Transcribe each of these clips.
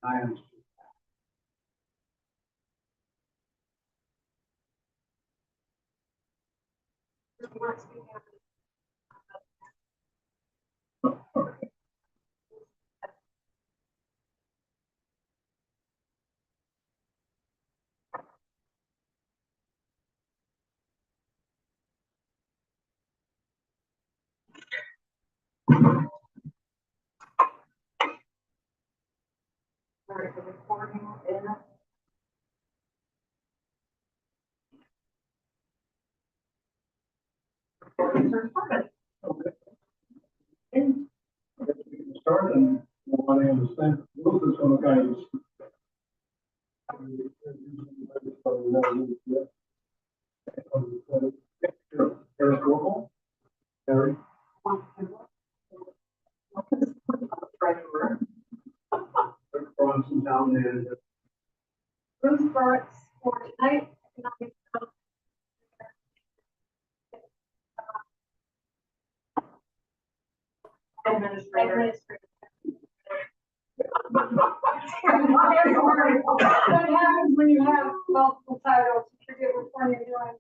I understand. Sorry, the recording is. Okay. We can start and want to understand. Most of some guys. Eric Roll. Eric. Treasurer. Bronson Town Manager. Bruce Burks for tonight. Administrator. What happens when you have multiple titles? You forget which one you're doing.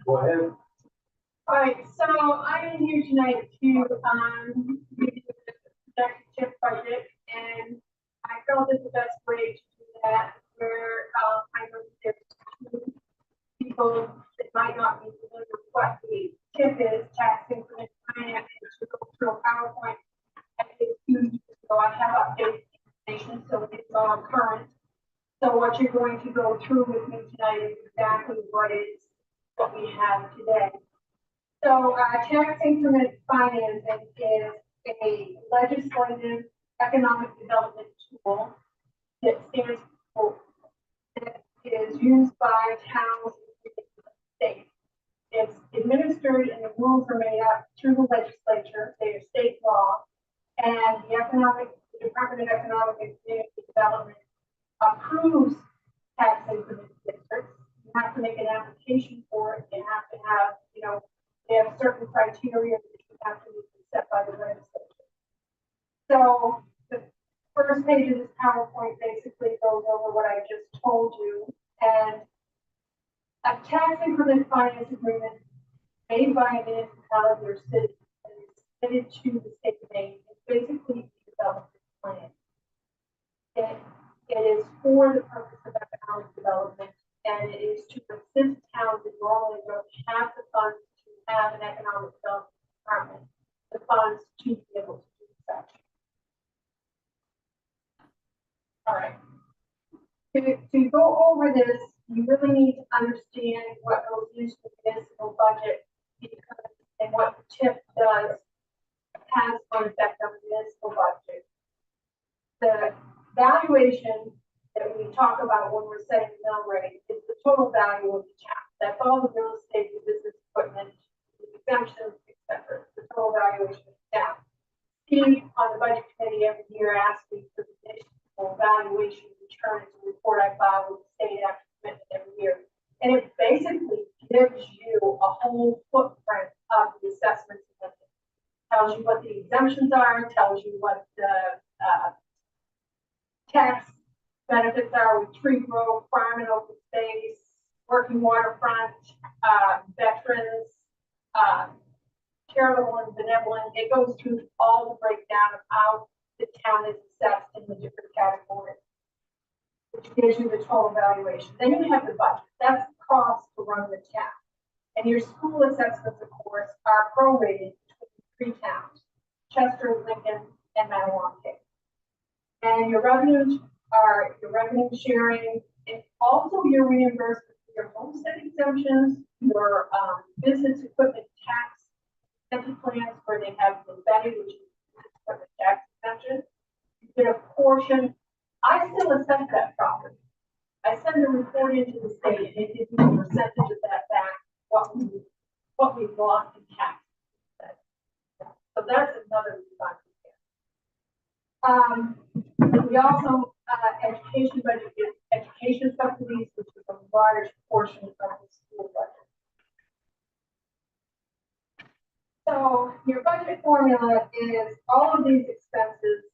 Go ahead. All right, so I am here tonight to review the projected chip budget, and I felt it's the best way to do that. Where I know there's two people that might not be familiar with what the chip is, tax increment finance, to go through a PowerPoint. And it's huge, so I have updated information, so it's all current. So what you're going to go through with me tonight is exactly what we have today. So tax increment financing is a legislative economic development tool that stands for, that is used by towns and states. It's administered and the rules are made up through the legislature, they are state law, and the Department of Economic and Community Development approves tax increment districts. You have to make an application for it. You have to have, they have certain criteria that you have to be set by the legislature. So the first page of this PowerPoint basically goes over what I just told you. And a tax increment finance agreement made by a municipality or city and is submitted to the state of Maine is basically a development plan. It is for the purpose of economic development, and it is to assist towns that normally don't have the funds to have an economic development department, the funds to be able to do such. All right. To go over this, you really need to understand what goes into the municipal budget and what the TIP does has an effect on the municipal budget. The valuation that we talk about when we're setting the mill rate is the total value of the town. That's all the real estate, the business equipment, the exemptions, etc. The total valuation of the town. Steve on the budget committee every year asks me for the initial valuation return. It's a report I file with the state after commitment every year. And it basically gives you a whole footprint of the assessments. Tells you what the exemptions are, tells you what the tax benefits are with tree growth, farm and open space, working waterfront, veterans, charitable and benevolent. It goes through all the breakdown of how the town is assessed in the different categories, which gives you the total valuation. Then you have the budget. That's the cost to run the town. And your school assessments, of course, are prorated between 3 towns, Chester, Lincoln, and Madawaska. And your revenues are your revenue sharing, and also your reimbursement for your homestead exemptions, your business equipment tax incentive plans where they have embedded, which is business equipment tax exemption. You get a portion. I still assess that property. I send a report into the state, and it gives me a percentage of that back, what we've lost in tax. So that's another response. We also, education budget is education subsidies, which is a large portion of the school budget. So your budget formula is all of these expenses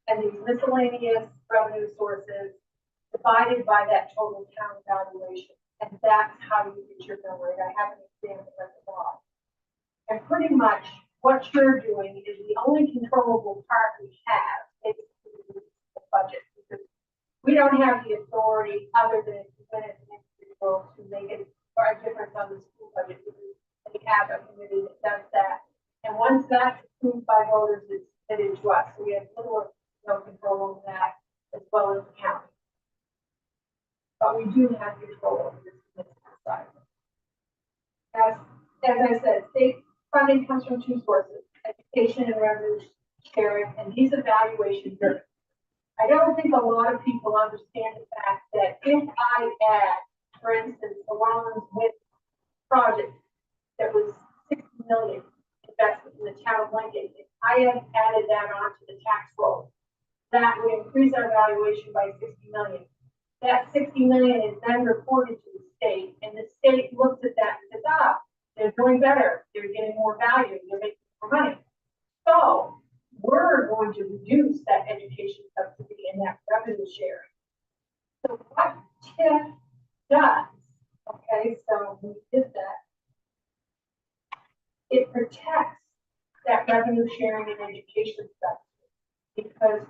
and these miscellaneous revenue sources divided by that total town valuation. And that's how you get your mill rate. I haven't examined it at all. And pretty much what you're doing is the only controllable part we have is the budget. Because we don't have the authority other than when it's an individual to make it or a difference on the school budget. Because we have a committee that does that. And once that's approved by voters, it's submitted to us. So we have little or no control over that, as well as the county. But we do have control over this side. As I said, state funding comes from two sources, education and revenue sharing, and these evaluations are, I don't think a lot of people understand the fact that if I add, for instance, the Rollins Wind project that was 60 million investment in the town of Lincoln, if I had added that onto the tax roll, that would increase our valuation by 60 million. That 60 million is then reported to the state, and the state looks at that and says, ah, they're doing better, they're getting more value, they're making more money. So we're going to reduce that education subsidy and that revenue sharing. So what TIF does, okay, so we did that, it protects that revenue sharing and education subsidy, because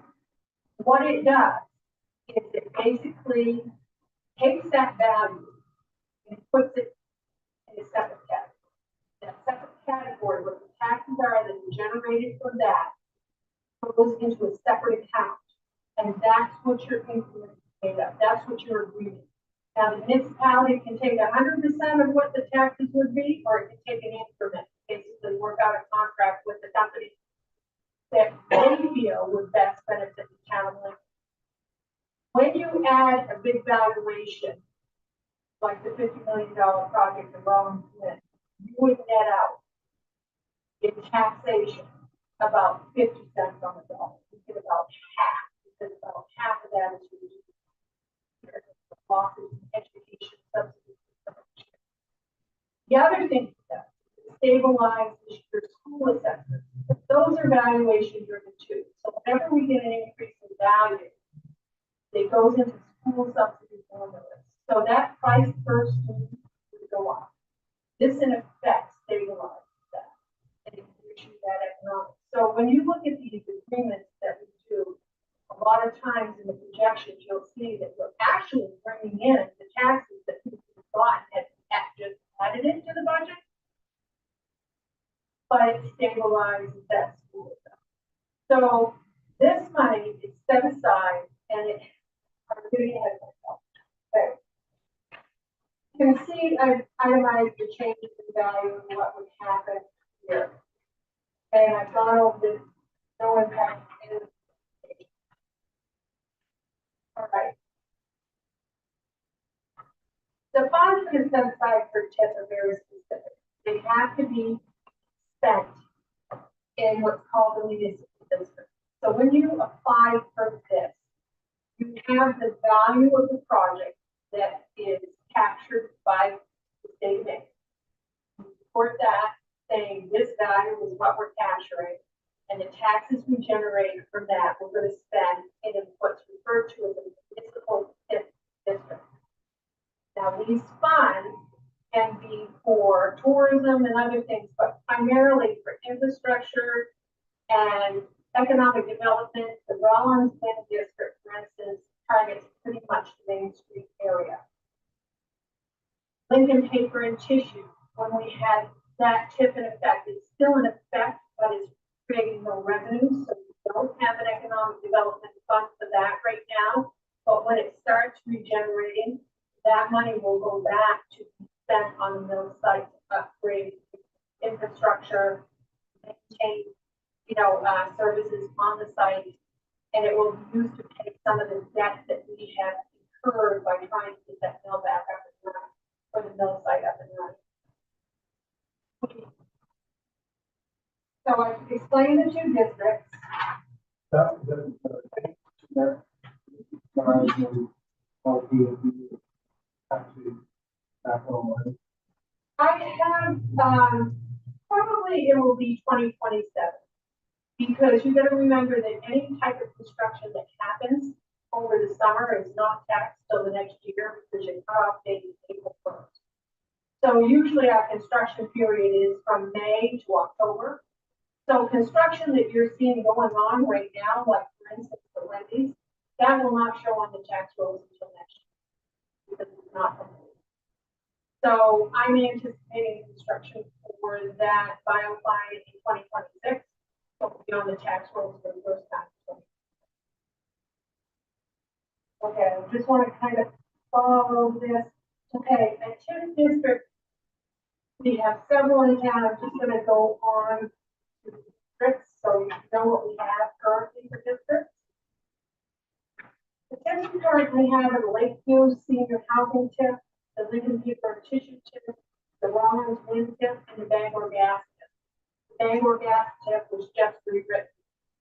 what it does is it basically takes that value and puts it in a separate category. That separate category, what the taxes are that are generated from that, goes into a separate account. And that's what your increment is made of. That's what your agreement. Now, the municipality can take 100% of what the taxes would be, or it can take an increment, basically work out a contract with the company that they feel would best benefit the town of Lincoln. When you add a big valuation, like the $50 million project of Rollins Wind, you would net out in taxation about 50 cents on the dollar. You get about half, because about half of that is reduced losses in education subsidies. The other thing that stabilizes your school assessments. Those are valuation driven too. So whenever we get an increase in value, it goes into school subsidy formulas. So that price per student would go up. This in effect stabilizes that and it gives you that economic. So when you look at these agreements that we do, a lot of times in the projections, you'll see that we're actually bringing in the taxes that people thought had just added into the budget, but it stabilizes that school stuff. So this money is set aside and it, I'm getting ahead of myself. Okay. You can see I've itemized the changes in value and what would happen here. And I've gone over this, no impact in. All right. The funds that are set aside for TIF are very specific. They have to be spent in what's called the municipal district. So when you apply for this, you have the value of the project that is captured by the state of Maine. You report that, saying this value is what we're capturing, and the taxes we generate from that we're going to spend in what's referred to as a municipal TIF district. Now these funds can be for tourism and other things, but primarily for infrastructure and economic development. The Rollins Wind District, for instance, targets pretty much the Main Street area. Lincoln Paper and Tissue, when we had that TIF in effect, it's still in effect, but it's creating no revenue, so we don't have an economic development fund for that right now. But when it starts regenerating, that money will go back to be spent on the mill site to upgrade infrastructure, maintain, services on the site, and it will be used to pay some of the debt that we have incurred by trying to get that mill back up and running, or the mill site up and running. So I've explained the two districts. I have, probably it will be 2027. Because you gotta remember that any type of construction that happens over the summer is not taxed till the next year because your cutoff date is April 1st. So usually our construction period is from May to October. So construction that you're seeing going on right now, like for instance, the Wendy's, that will not show on the tax rolls until next year because it's not complete. So I'm anticipating construction for that biopline in 2026. So be on the tax rolls for the first time. Okay, I just want to kind of follow this. Okay, at TIF district, we have several in town. I'm just going to go on to the districts so you know what we have currently for districts. The TIFs we currently have are the Lakeview Senior Housing TIF, the Lincoln Paper Tissue TIF, the Rollins Wind TIF, and the Bangor Gas TIF. The Bangor Gas TIF was just rewritten,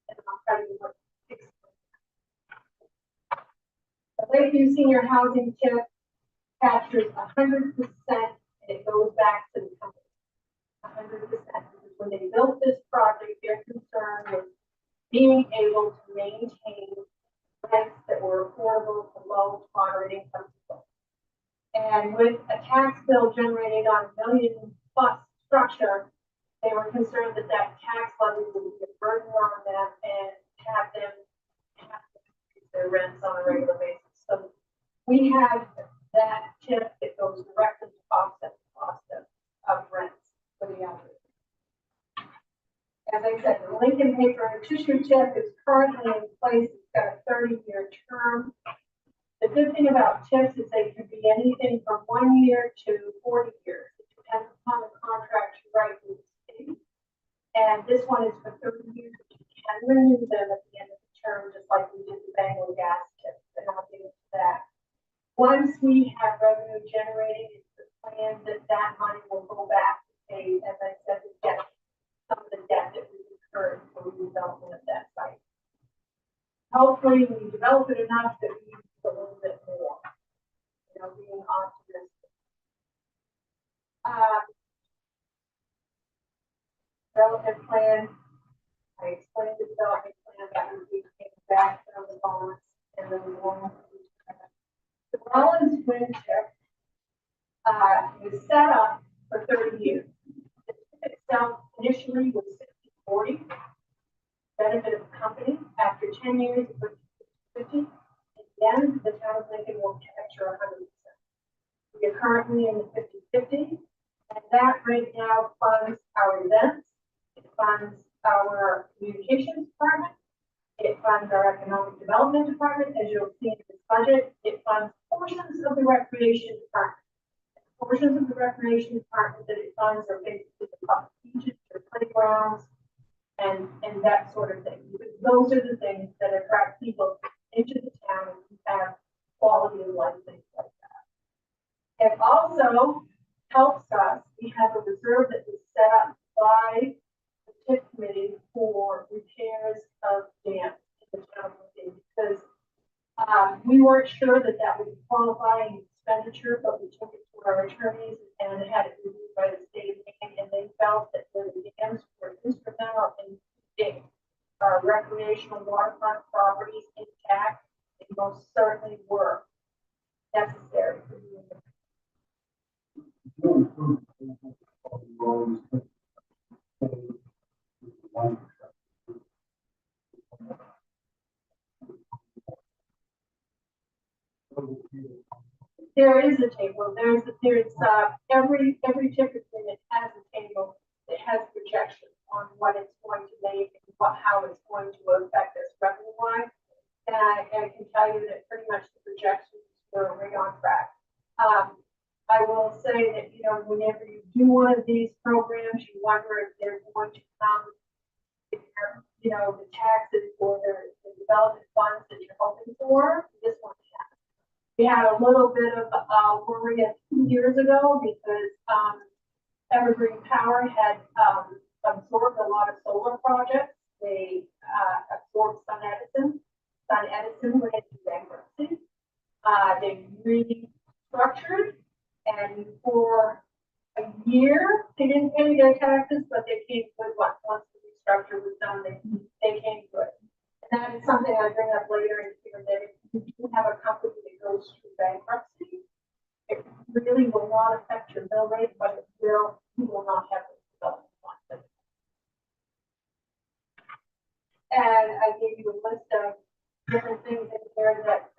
and I'll tell you what it's. The Lakeview Senior Housing TIF captures 100%, and it goes back to the company. 100%. Because when they built this project, their concern was being able to maintain rents that were affordable to low to moderate income people. And with a tax bill generated on a $1 million+ structure, they were concerned that that tax levy would be a burden on them and have them increase their rents on a regular basis. So we have that TIF that goes directly to offset the cost of rents for the others. As I said, the Lincoln Paper and Tissue TIF is currently in place. It's got a 30-year term. The good thing about TIFs is they can be anything from 1 year to 40 years. It depends upon the contract you write with the state. And this one is for 30 years. You can renew them at the end of the term, just like we did the Bangor Gas TIF. And I'll get into that. Once we have revenue generating, it's the plan that that money will go back to pay, as I said, the debt, some of the debt that we incurred for the development of that site. Hopefully, we develop it enough that we use a little bit more, being optimistic. Development plan. I explained the development plan that we came back from the bonds and then the loan. The Rollins Wind TIF was set up for 30 years. The TIF itself initially was 60-40, benefit of the company. After 10 years, it was 50. At the end, the town of Lincoln will capture 100%. We are currently in the 50-50, and that right now funds our events. It funds our communications department. It funds our economic development department, as you'll see in this budget. It funds portions of the recreation department. Portions of the recreation department that it funds are basically the public beaches or playgrounds and that sort of thing. Because those are the things that attract people into the town and have quality of life, things like that. It also helps us. We have a reserve that was set up by the TIF committee for repairs of dams in the town of Lincoln because we weren't sure that that would be qualifying expenditure, but we took it to our attorneys and had it reviewed by the state and they felt that the dams were instrumental in keeping our recreational waterfront properties intact. They most certainly were necessary for There is a table. There's every TIF agreement has a table that has projections on what it's going to make and how it's going to affect us revenue wise. And I can tell you that pretty much the projections were right on track. I will say that whenever you do one of these programs, you wonder if they're going to come, the taxes or the development funds that you're hoping for. This one has. We had a little bit of worry a few years ago because Evergreen Power had absorbed a lot of solar projects. They absorbed Sun Edison. Sun Edison went into bankruptcy. They restructured, and for a year they didn't pay their taxes, but they came with what once the restructure was done, they came to it. And that is something I bring up later in here, that if you have a company that goes through bankruptcy, it really will not affect your bill rate, but it will, you will not have the development fund. And I gave you a list of different things in there that,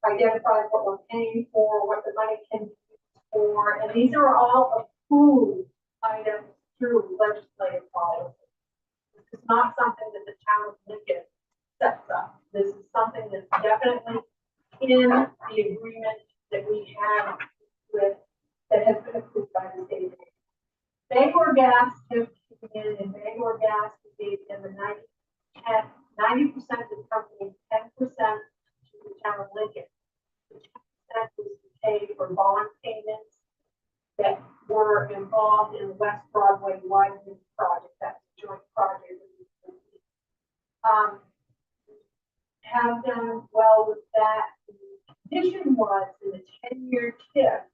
identify what we're paying for, what the money can be used for, and these are all approved items through legislative policy. This is not something that the town of Lincoln sets up. This is something that's definitely in the agreement that we have with, that has been approved by the state. Bangor Gas came in, and Bangor Gas gave them the 90% of the company, 10% to the town of Lincoln. The 10% was to pay for bond payments that were involved in the West Broadway widening project. That's a joint project. Have done well with that. The condition was in the 10-year tip,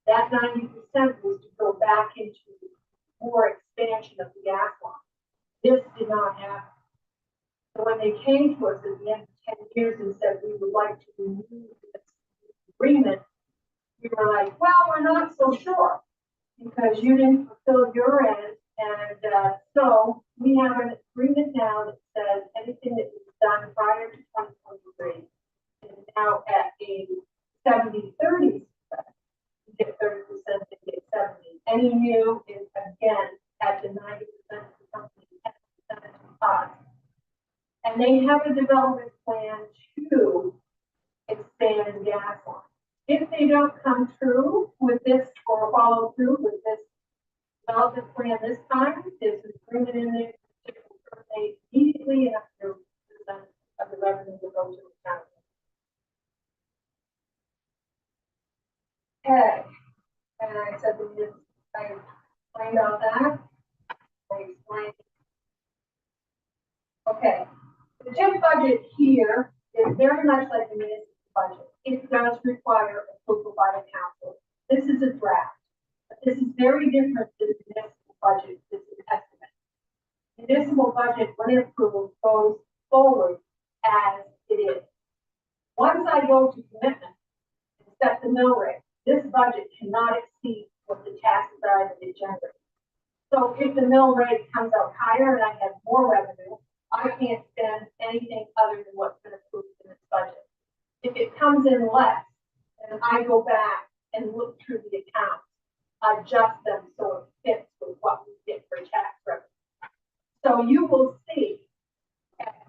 that 90% was to go back into more expansion of the gas line. This did not happen. So when they came to us at the end of 10 years and said we would like to renew this agreement, we were like, well, we're not so sure because you didn't fulfill your end. And so we have an agreement now that says anything that was done prior to 2023 is now at a 70-30 split. You get 30%, you get 70. Any new is again at the 90% of the company, 10% of us. And they have a development plan to expand gas line. If they don't come through with this or follow through with this development plan this time, there's an agreement in there to terminate immediately and up to 30% of the revenue to go to the county. Okay, and I said that I explained all that. I explained. Okay, the TIF budget here is very much like the municipal budget. It does require approval by the council. This is a draft. This is very different than the municipal budget. This is an estimate. The municipal budget, when approved, goes forward as it is. Once I go to commitment and set the mill rate, this budget cannot exceed what the taxes are that it generates. So if the mill rate comes out higher and I have more revenue, I can't spend anything other than what's been approved in this budget. If it comes in less, then I go back and look through the accounts, adjust them so it fits with what we get for tax revenue. So you will see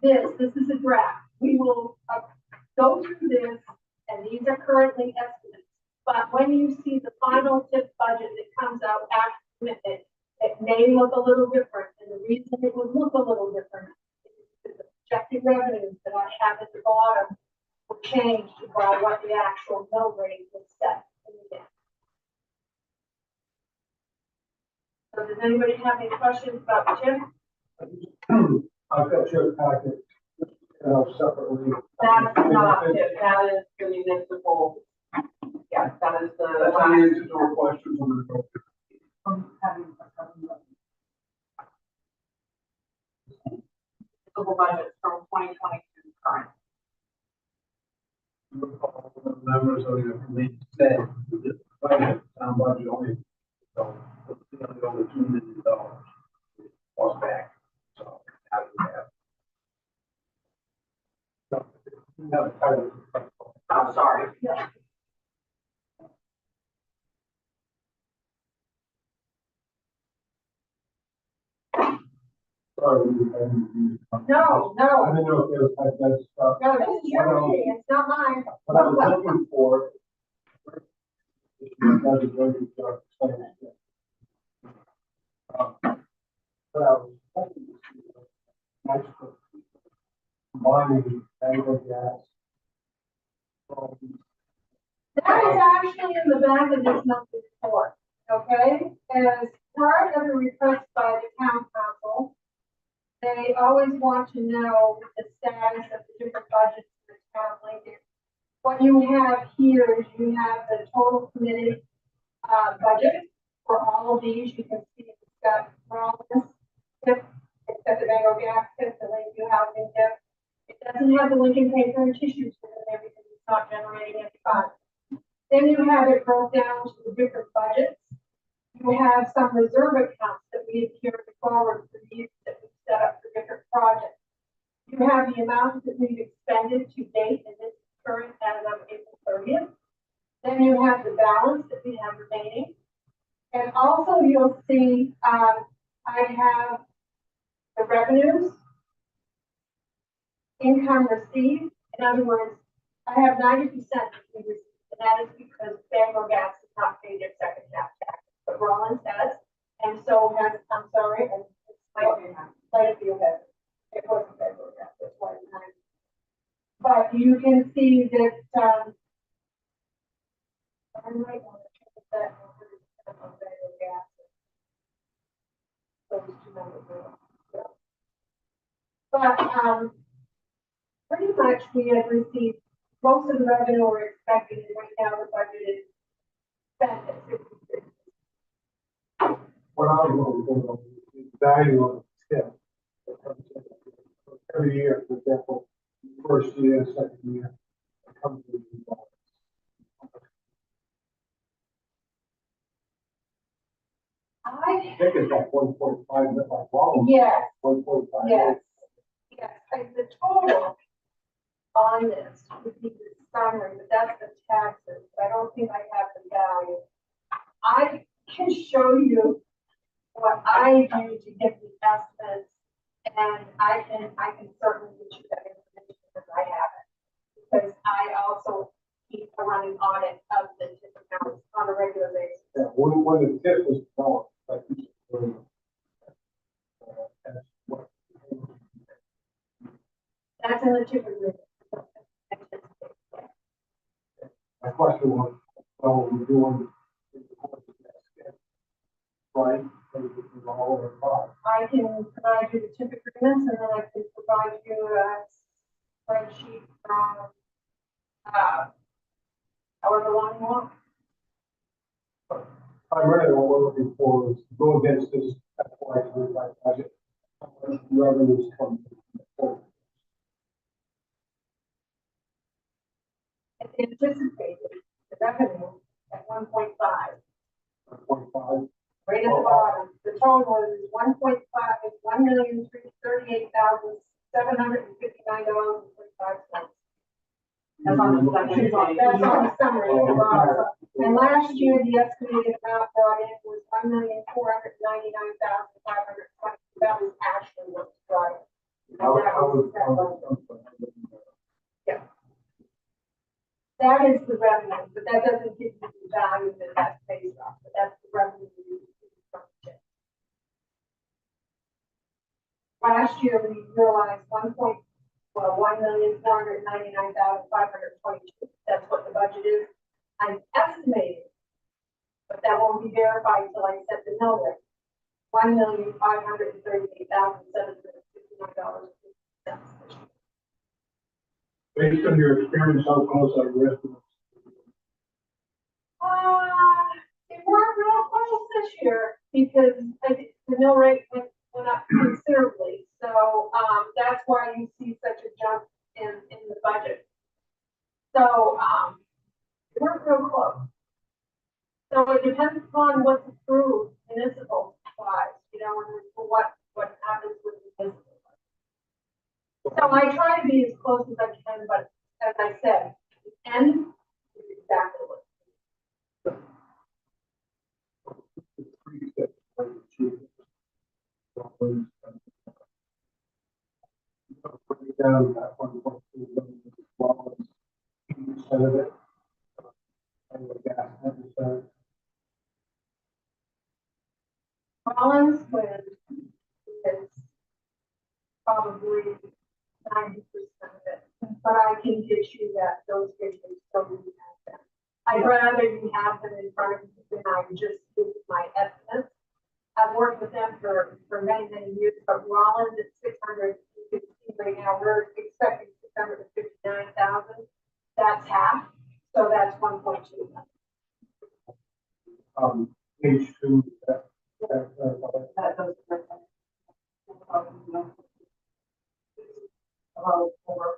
this is a draft. We will go through this, and these are currently estimates. But when you see the final TIF budget that comes out after commitment, it may look a little different. And the reason it would look a little different is the projected revenues that I have at the bottom will change by what the actual mill rate was set in the end. So does anybody have any questions about the TIF? I've got your packet, separately. That's not it, that is the municipal, yes, that is the. That's last. the answer to our questions on the go. Municipal budget from 2022 current. Numbers are going to be said, this budget, town budget only, so, it's only over $2 million. Lost back, so, how do we have? So, you have a title. I'm sorry. Yeah. Sorry. No, no. I didn't know if there was like that stuff. No, this is your meeting, it's not mine. What I was looking for. That's a very good job. But I was hoping to see nice combining Bangor Gas. That is actually in the back of this monthly report, okay? As part of the request by the town council, they always want to know the status of the different budgets in the town of Lincoln. What you have here is you have the total committed budget for all of these. You can see it's got for all this got the Bangor gas tip, the Lakeview housing tip. It doesn't have the Lincoln paper and tissues in there because it's not generating any funds. Then you have it broke down to the different budgets. You have some reserve accounts that we have carried forward for use that we set up for different projects. You have the amount that we've expended to date in this current as of April 30th. Then you have the balance that we have remaining. And also you'll see, I have the revenues, income received. In other words, I have 90% we received, and that is because Bangor Gas has not paid their second half tax, but Rollins has, and so has, I'm sorry, and it's Lakeview has. It wasn't Bangor Gas, that's why it's not. But you can see that, I might want to change that on Bangor Gas. Those two numbers are wrong. So. But, pretty much we have received most of the revenue we're expecting, and right now the budget is spent at 66. What I was going to is the value of the tip. Every year, for example, first year, second year, it comes with $2. I think it's like 1.5, like Rollins. Yes, 1.5. yes, yes, and the total on this would be the summary, but that's the taxes. I don't think I have the value. I can show you what I do to get the estimates, and I can certainly get you that information because I have it. Because I also keep a running audit of the tip accounts on a regular basis. Yeah, when the tip was developed, like you said, that's what. That's in the tip agreement. My question was, so we're doing in the course of that schedule, right? So this is all over five. I can provide you the tip agreements, and then I can provide you a spreadsheet from, however long you want. Primarily, what we're looking for is to go against this FY25 budget. How much revenues come from It's anticipated the revenue at 1.5, 1.5? right at the bottom. The total is 1.5, is $1,338,759.25. That's on the second page. That's on the summary at the bottom. And last year, the estimated amount brought in was $1,499,520. That was actually what's brought in. Yeah. That is the revenue, but that doesn't give you the value that that's based off, but that's the revenue we received from the chip. Last year, we realized $1,499,522. That's what the budget is. I'm estimating, but that won't be verified until I set the mill rate. $1,538,759.50. Based on your experience, how close are your estimates? They weren't real close this year because I think the mill rate went up considerably. So, that's why you see such a jump in the budget. So, they weren't real close. So it depends upon what's approved municipal wise, you know, and what happens with the municipal. So I try to be as close as I can, but as I said, the end is exactly what. It's pretty good. Break it down that 1.2 million as well as 80% of it. And the gas 10%. Rollins was is probably 90% of it, but I can get you those figures so you have them. I'd rather you have them in front of you than I just give you my estimates. I've worked with them for many, many years, but Rollins is 615 right now. We're expecting 659,000. That's half, so that's 1.2. Page 2, That goes to the about for.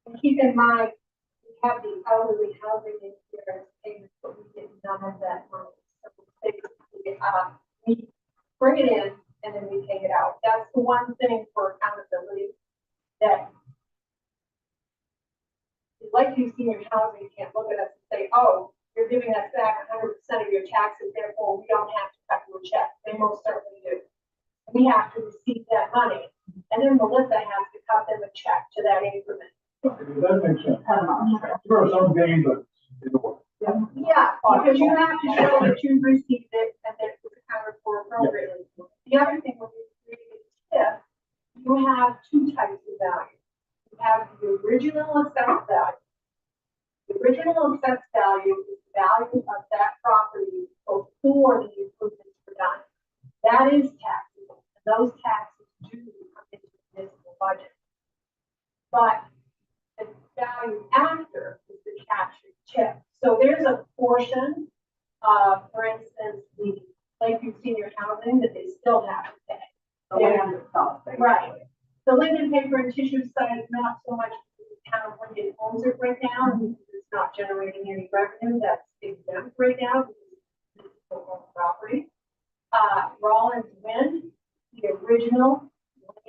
And keep in mind, we have the elderly housing insurance payments, but we get none of that money. So basically, we bring it in and then we pay it out. That's the one thing for accountability that, like you senior housing, can't look at us and say, oh, you're giving us back 100% of your taxes, therefore we don't have to cut you a check. They most certainly do. We have to receive that money, and then Melissa has to cut them a check to that increment. That makes sense. There are some games, but it's order. Yeah, because you have to show that you received it and that it was accounted for appropriately. The other thing when you create a TIF, you have two types of value. You have the original assessed value. The original assessed value is the value of that property before the improvements were done. That is taxable, and those taxes do come into the municipal budget. But the value after is the captured TIF. So there's a portion of, for instance, the Lakeview Senior Housing that they still have to pay. The land itself. Right. The Lincoln Paper and Tissue site is not so much the town of Lincoln owns it right now, because it's not generating any revenue. That's exempt right now because it's municipal property. Rollins Wind, the original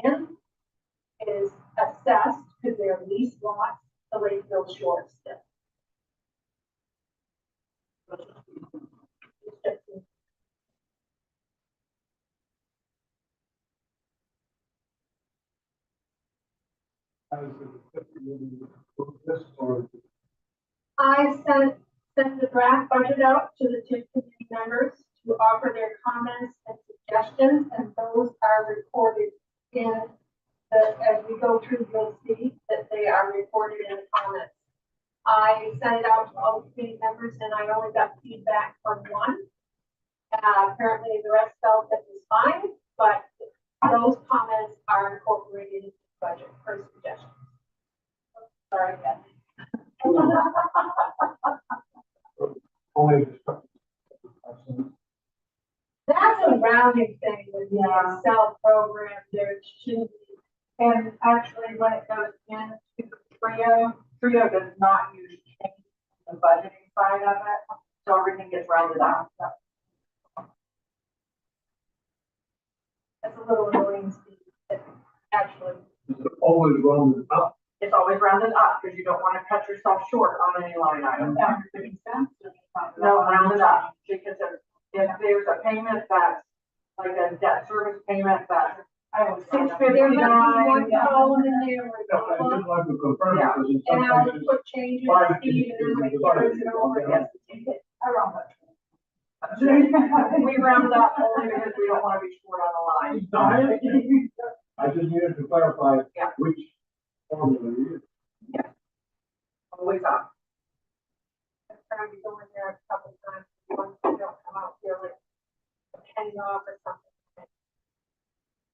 land, is assessed because they're leased lots to Lakeville Shores still. I sent the draft budget out to the two committee members to offer their comments and suggestions, and those are recorded in the, as we go through, you'll see that they are recorded in the comments. I sent it out to all the committee members, and I only got feedback from one. Apparently the rest felt that was fine, but those comments are incorporated into the budget for suggestions. Sorry, Beth. Only That's a rounding thing with the Excel program. There should be. And actually, when it goes into Trio does not use change the budgeting side of it, so everything gets rounded out. That's a little annoying, Steve. Actually. always rounded up. It's always rounded up because you don't want to cut yourself short on any line item. No, rounded up, because if there's a payment that's like a debt service payment that's There might be one column in there where I just like to confirm Yeah. because in and some I'll places, put changes, Fine. Steve, and then it carries it over. Yeah. around that. We round up only because we don't want to be short on the line. I just needed to clarify Yeah. which formula you use. Always up. I'm trying to go in there a couple of times, once they don't come out here like hanging off or something.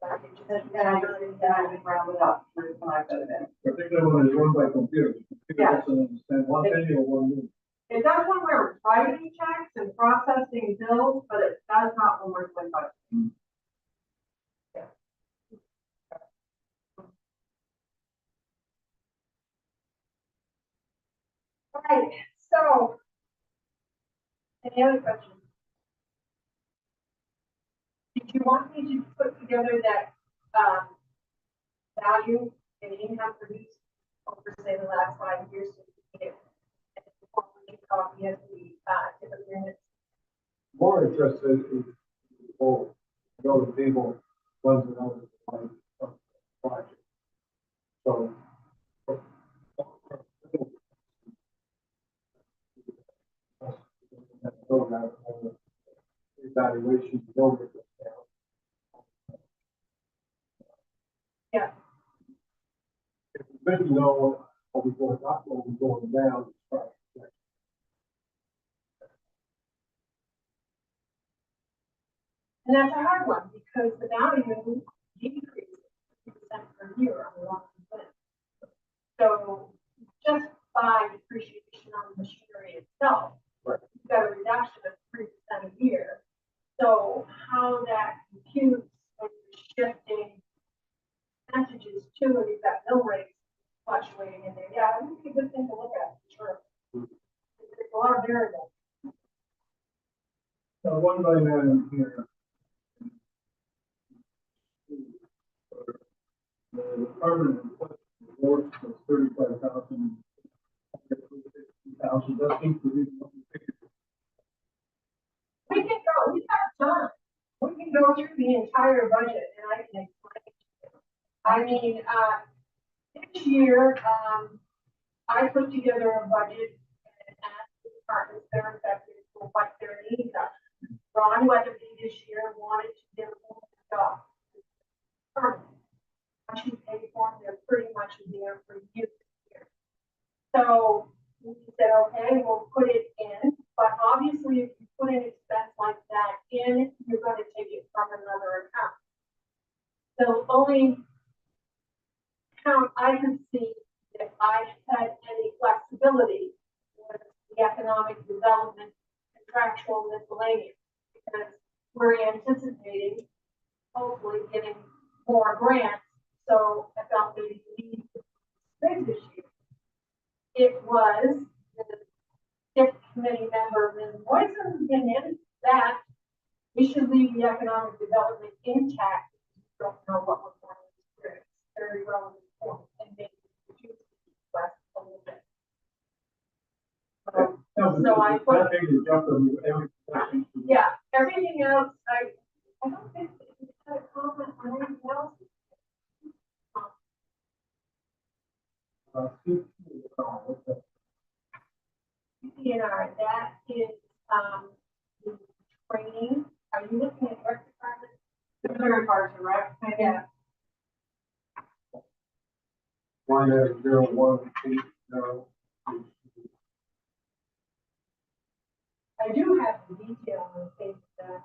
But I can just- And I just round it up when I put it in. Particularly when it's run by computers. People Yeah. doesn't understand one penny or one minute. It does when we're writing checks and processing bills, but it does not when we're doing budgeting. All right, so. Any other questions? Did you want me to put together that, value and income produced over, say, the last 5 years? So you can get a copy of the, tip agreements? More interested in the go to table runs another project. So. Evaluation. Yeah. It's good to know what we're going up, what we're going down. And that's a hard one because the value decreases 2% per year on the long term. So just by depreciation on the machinery itself, Right. you've got a reduction of 3% a year. too, and you've got mill rates fluctuating in there, yeah, it would be a good thing to look at, sure. There's a lot of variables. One line item here. The permanent work was 35,000. That seems to be what we figured. We can go, we have time, we can go through the entire budget and I can explain it to you. I mean, this year, I put together a budget and asked the departments that are affected for what their needs are. Ron Weatherby this year wanted to give them a job. Permanent. Once you pay for them, they're pretty much there for you this year. So we said, okay, we'll put it in, but obviously if you put an expense like that in, you're gonna take it from another account. The only account I could see that I had any flexibility was the economic development contractual miscellaneous, because we're anticipating hopefully getting more grants, so I felt maybe we need to big this year. It was the TIP committee member, Ms. Boyson's opinion that we should leave the economic development intact. We don't know what we're going to experience. Very relevant point, and maybe reduce the less a little bit. So I put, yeah, everything else, I don't think we had a comment on anything else. CPNR, that is, the training. Are you looking at rec department? Very hard to rec. Yeah. Line item 0180. I do have the detail on the page that.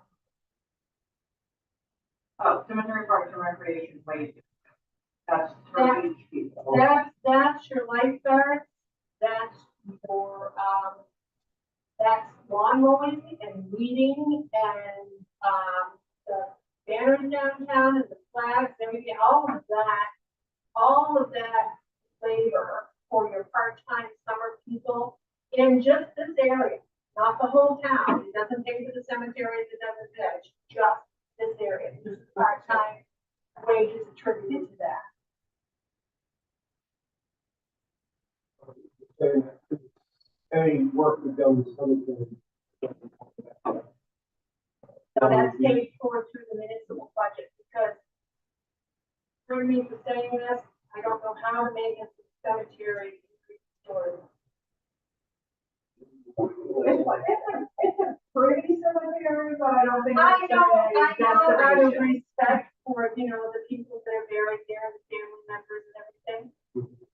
Oh, cemetery parks and recreation wages. That's for each people. That's your lifeguards, that's your, that's lawn mowing and weeding and, the banners downtown and the flags, everything, all of that labor for your part-time summer people in just this area, not the whole town. It doesn't pay for the cemeteries, it doesn't pitch, just this area, just part-time wages attributed to that. Any work that goes cemetery. So that's paid for through the municipal budget, because for me for saying this, I don't know how to make a cemetery story. It's a pretty cemetery, but I don't think. I it's know, a out of destination. respect for, you know, the people that are buried there, the family members and everything.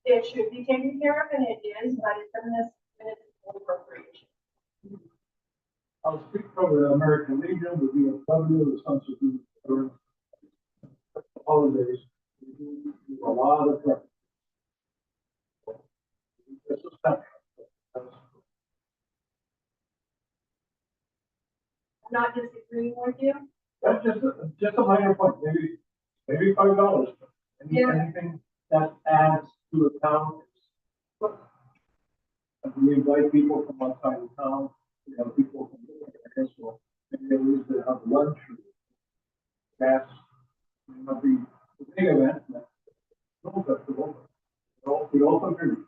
It should be taken care of, and it is, but it's in this municipal appropriation. I'll speak for the American Legion, would be a W, the Sons of the for holidays. We do a lot of work. This is not- I'm not disagreeing with you. That's just a minor point, maybe $5. Yeah. Anything that adds to the town. And we invite people from outside of town, we have people from the so maybe they lose to have lunch or gas. It might be a big event, no festival, we all contribute.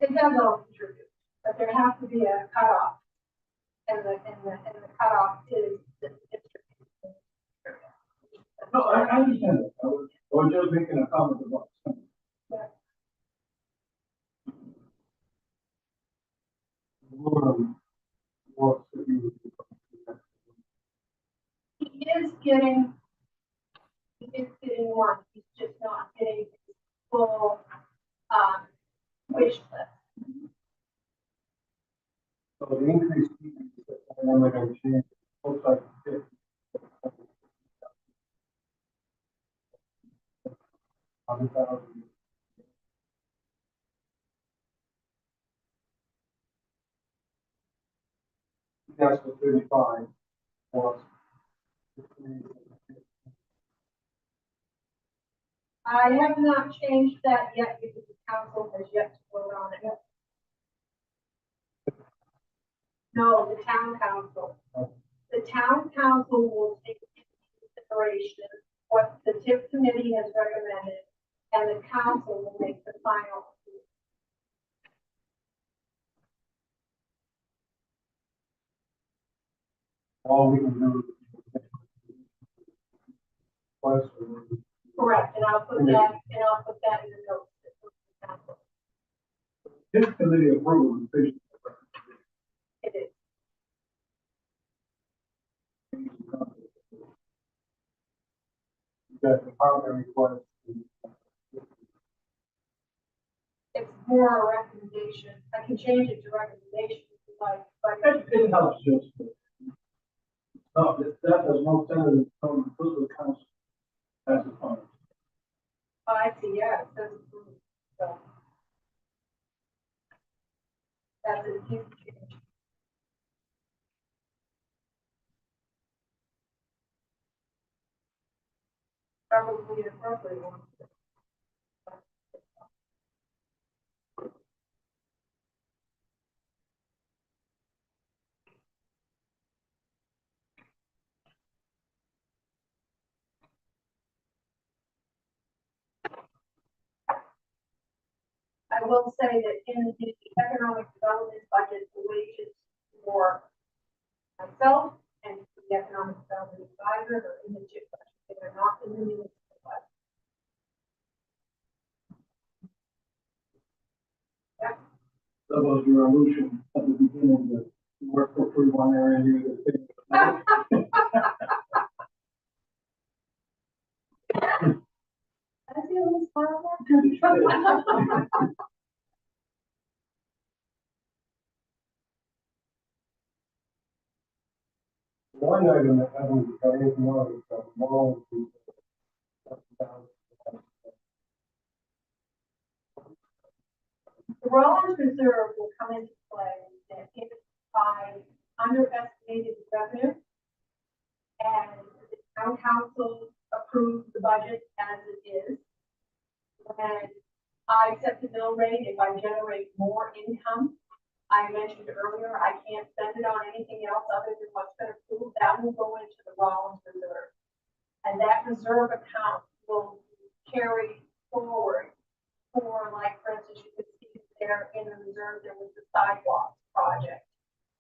It does all contribute, but there has to be a cutoff. And the cutoff is the district. No, I understand that, I was just making a comment about something. Yeah. What should you He is getting one, he's just not getting his full, wish list. So the increase, I'm not going to change, looks like 100,000. That's for 35 plus. I have not changed that yet because the council has yet to vote on it. No, the town council. The town council will take into consideration what the TIP committee has recommended, and the council will make the final. All we can do is. Correct, and I'll put that in the notes. This committee approved the vision. It is. That the primary request. It's more a recommendation. I can change it to recommendation if you like, but It helps just. No, that does no sense, from the council as a fund. I see, yeah, it says approved, so. That's a huge change. Probably the appropriate one. I will say that in the economic development budget, the wages for myself and the economic development advisor are in the JIP budget. They are not in the municipal budget. Yeah. That was your illusion at the beginning that you work for free one area and you get paid. I see a little smile there. One item that hasn't got anything on it, is the mall. The Rollins Reserve will come into play if I underestimated the revenue and the town council approves the budget as it is. And I set the mill rate if I generate more income. I mentioned earlier, I can't spend it on anything else other than what's been approved. That will go into the Rollins Reserve. And that reserve account will carry forward for, like, for instance, you could see there in the reserve, there was the sidewalk project.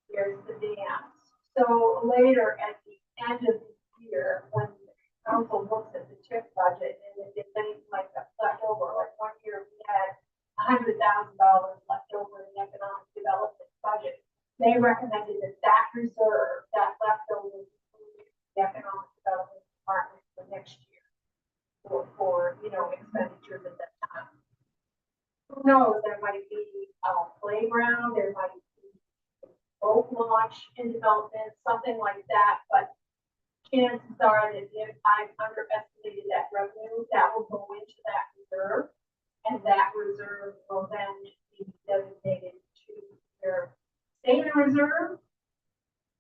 There's the dams. So later at the end of the year, when the council looks at the TIP budget and if there's anything like that left over, like one year we had $100,000 left over in the economic development budget, they recommended that reserve, that leftover, the economic development department for next year for expenditures at that time. Who knows, there might be a playground, there might be a boat launch in development, something like that, but chances are that if I've underestimated that revenue, that will go into that reserve, and that reserve will then be designated to either stay in a reserve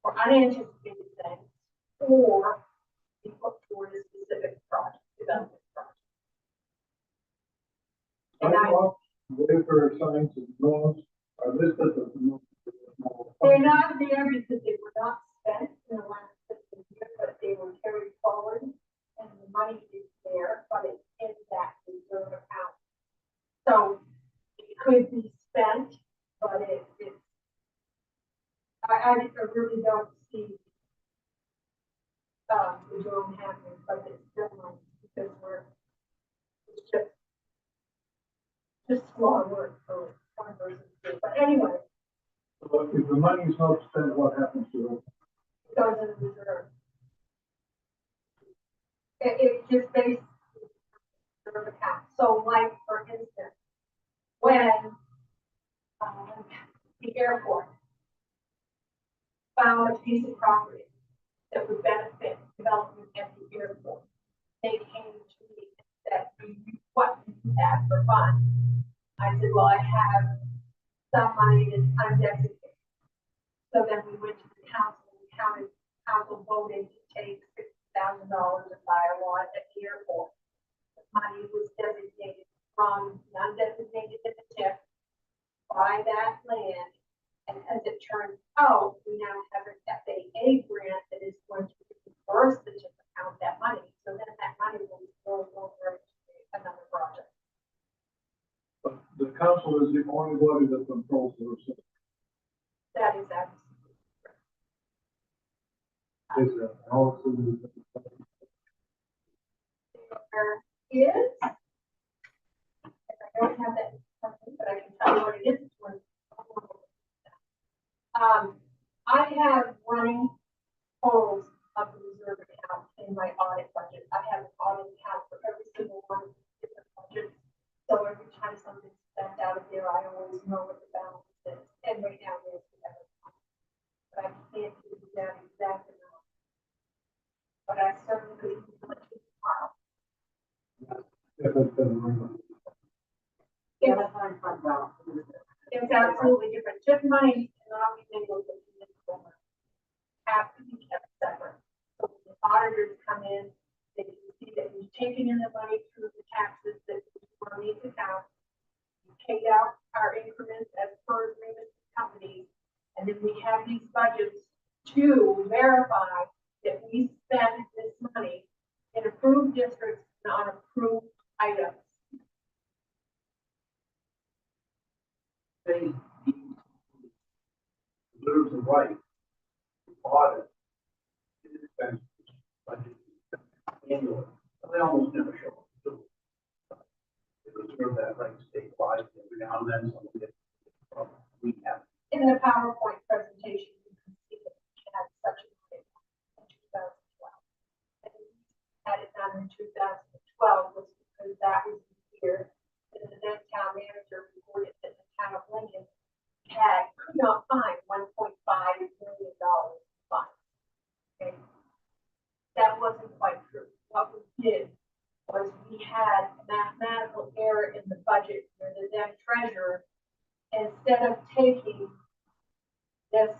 for unanticipated things, or be put toward a specific project, development project. And Waiver signs and loans are listed as no. they're not there because they were not spent in the last fiscal year, but they were carried forward, and the money is there, but it's in that reserve account. So it could be spent, but I really don't see the drone happening, but it's still money because it's just small work for one person to do. But anyway, So if the money is not spent, what happens to it? it goes in the reserve. It just basically reserve account. So like, for instance, when the airport found a piece of property that would benefit development at the airport, they came to me and said, what do you have for fun? I said, well, I have some money that's undesignated. So then we went to the council, and the council voted to take $60,000 and buy a lot at the airport. money was designated from non-designated in the TIF by that land. And as it turns out, we now have an FAA grant that is going to reverse the TIF account that money. So then that money will roll over to another project. But the council is the only body that controls the receipt. That is absolutely Is that also the? there is. And I don't have that, but I can tell you what it is. It's one. I have running totals of the reserve account in my audit budget. I have an audit account for every single one of the different budgets. So every time something's spent out of there, I always know what the balance is. And right now, there's the other one. But I can't do that exact amount. But I certainly could do it tomorrow. Yeah, that's what I'm talking about. It's absolutely different. TIF money and non-remitted goes to the consumer. Have to be kept separate. So when the auditors come in, they can see that we've taken in the money through the taxes that we on these accounts. We paid out our increments as per agreement with companies, and then we have these budgets to verify that we spend this money in approved districts and on approved items. They reserves the right to audit the expenses budget annually. They almost never show up to do it. They reserve that right statewide every now and then, so we have. In the PowerPoint presentation, you can see that we had such a big in 2012. And we had it done in 2012 was because that was the year that the then town manager reported that the town of Lincoln could not find $1.5 million in funds. Okay. That wasn't quite true. What we did was we had a mathematical error in the budget where the then treasurer, instead of taking this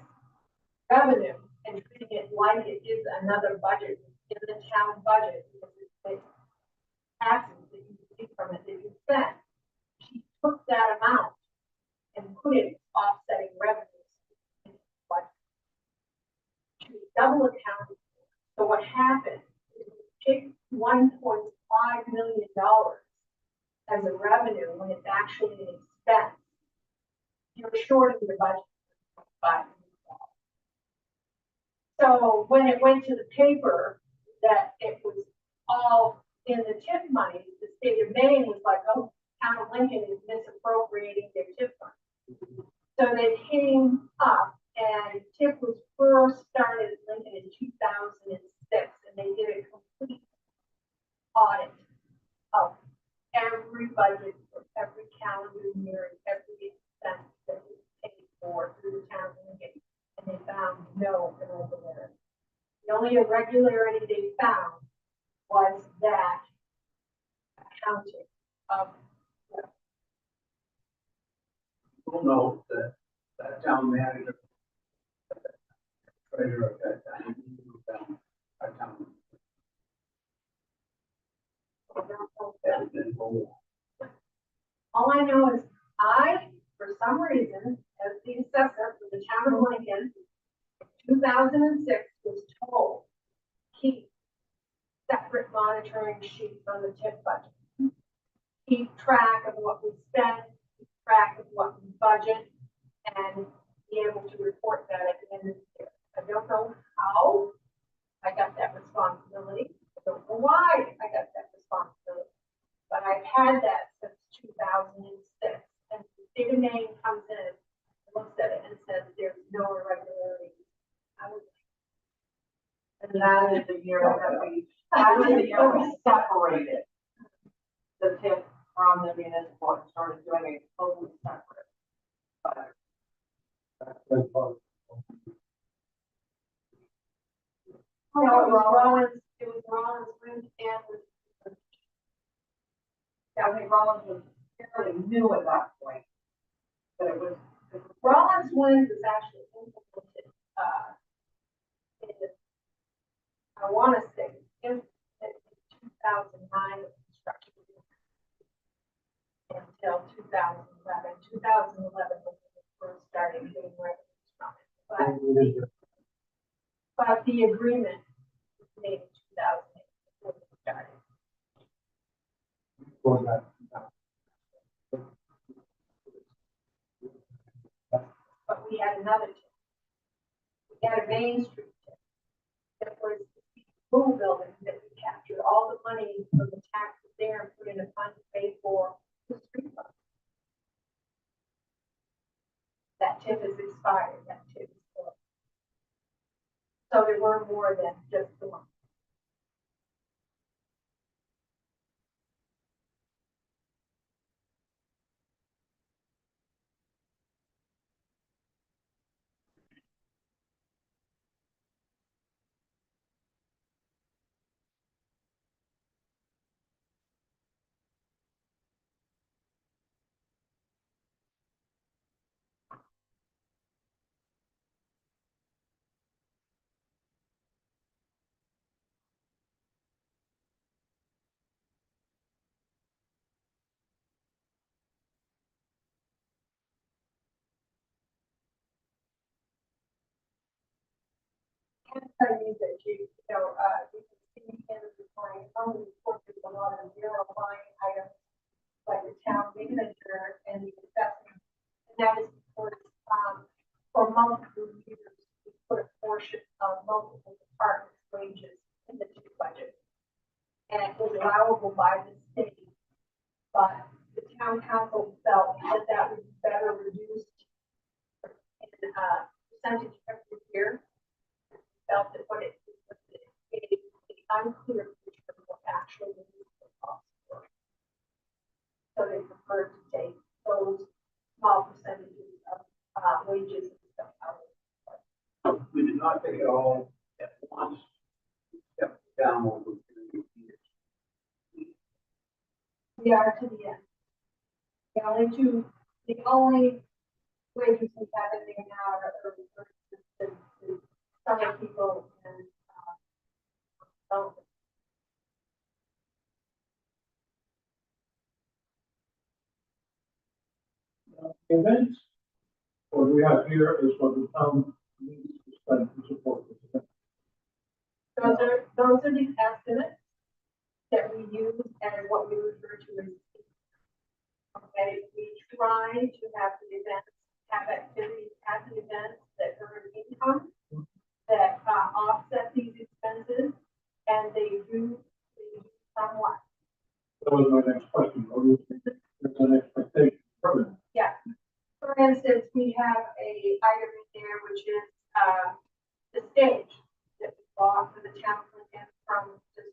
revenue and treating it like it is another budget in the town budget, because it's taxes that you receive from it that you spend, she took that amount and put it offsetting revenues in the budget. She double accounted. So what happened is we take $1.5 million as a revenue when it's actually an expense. You're shorting the budget by $5 million. So when it went to the paper that it was all in the TIF money, the state of Maine was like, oh, town of Lincoln is misappropriating their TIF money. So they came up and TIF was first started in Lincoln in 2006, and they did a complete audit of every budget for every calendar year and every expense that was paid for through the town of Lincoln, and they found no irregularity. The only irregularity they found was that accounting of. People know that that town manager, treasurer at that time, our town. Has been for a while. All I know is I, for some reason, as the assessor for the town of Lincoln, in 2006 was told, keep separate monitoring sheets on the TIF budget. Keep track of what we spend, keep track of what we budget, and be able to report that at the end of the year. I don't know how I got that responsibility. I don't know why I got that responsibility. But I've had that since 2006. And the state of Maine comes in, looks at it and says there's no irregularity. And that is the year that we separated the TIF from the municipal and started doing it totally separate. But No, it was Rollins, Wind, and I think Rollins was fairly new at that point. But it was Rollins Wind was actually implemented, I want to say, in 2009, the construction was until 2011. 2011 was when we first started getting revenues from it. But the agreement was made in 2008 when we started. For that. But we had another tip. We had a Main Street tip. That was the school building that we captured all the money from the taxes there and put in a fund to pay for the street fund. That tip is expired, that tip is full. So there were more than just the one. I can tell you that you know, you can see in the line, only reported a lot of zero line items like the town manager and the assessment. And that is because, for multiple years, we put a portion of multiple departments' wages in the two budgets. And it was allowable by the state, but the town council felt that that would be better reduced in, percentage every year. Felt that what it was unclear picture of what actually the costs were. So they preferred to take those small percentages of wages and stuff out. We did not take it all at once. We stepped down over 3 years. We are to the end. The only wages we have in there now are the summer people and Events, what we have here is what the town needs to spend to support this event. those are the estimates that we use and what we refer to as. Okay, we try to have the events, have activities at the events that earn income, that offset these expenses, and they do somewhat. That was my next question. What do you think? There's an expectation from it. Yeah. For instance, we have a item in there which is the stage that we bought for the town of Lincoln from just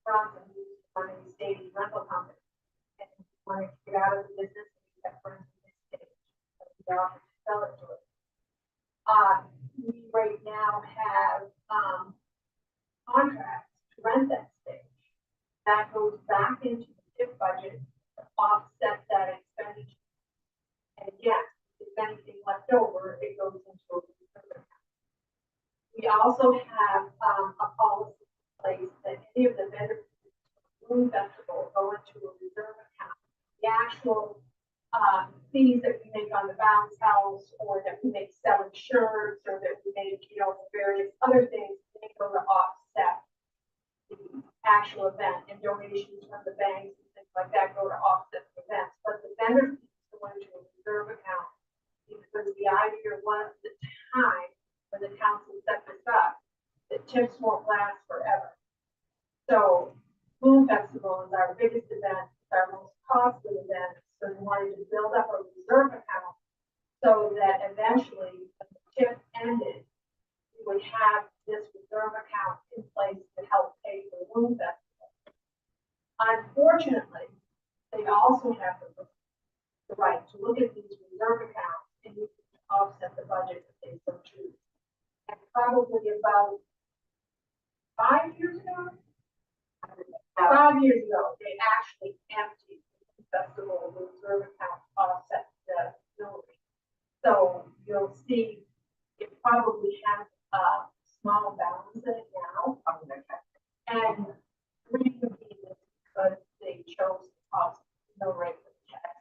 from a stage rental company. And we wanted to get out of the business and we kept renting this stage. So we offered to sell it to us. We right now have contracts to rent that stage. That goes back into the TIF budget to offset that expenditure. And again, if anything left over, it goes into a reserve account. We also have a policy in place that any of the vendors Moon Festival go into a reserve account. The actual fees that we make on the bounce house, or that we make selling shirts, or that we make, you know, various other things, they go to offset the actual event, and donations from the banks and things like that go to offset the events. But the vendor fees go into a reserve account, because the idea was the time when the council set this up, the tips won't last forever. So Moon Festival is our biggest event, it's our most costly event, so we wanted to build up a reserve account so that eventually, when the tip ended, we would have this reserve account in place to help pay for Moon Festival. Unfortunately, they also have the right to look at these reserve accounts and use it to offset the budget if they so choose. And probably about 5 years ago, 5 years ago, they actually emptied the festival reserve account to offset the bill rate. So you'll see it probably has a small balance in it now. And the reason being is because they chose to offset the bill rate with tax.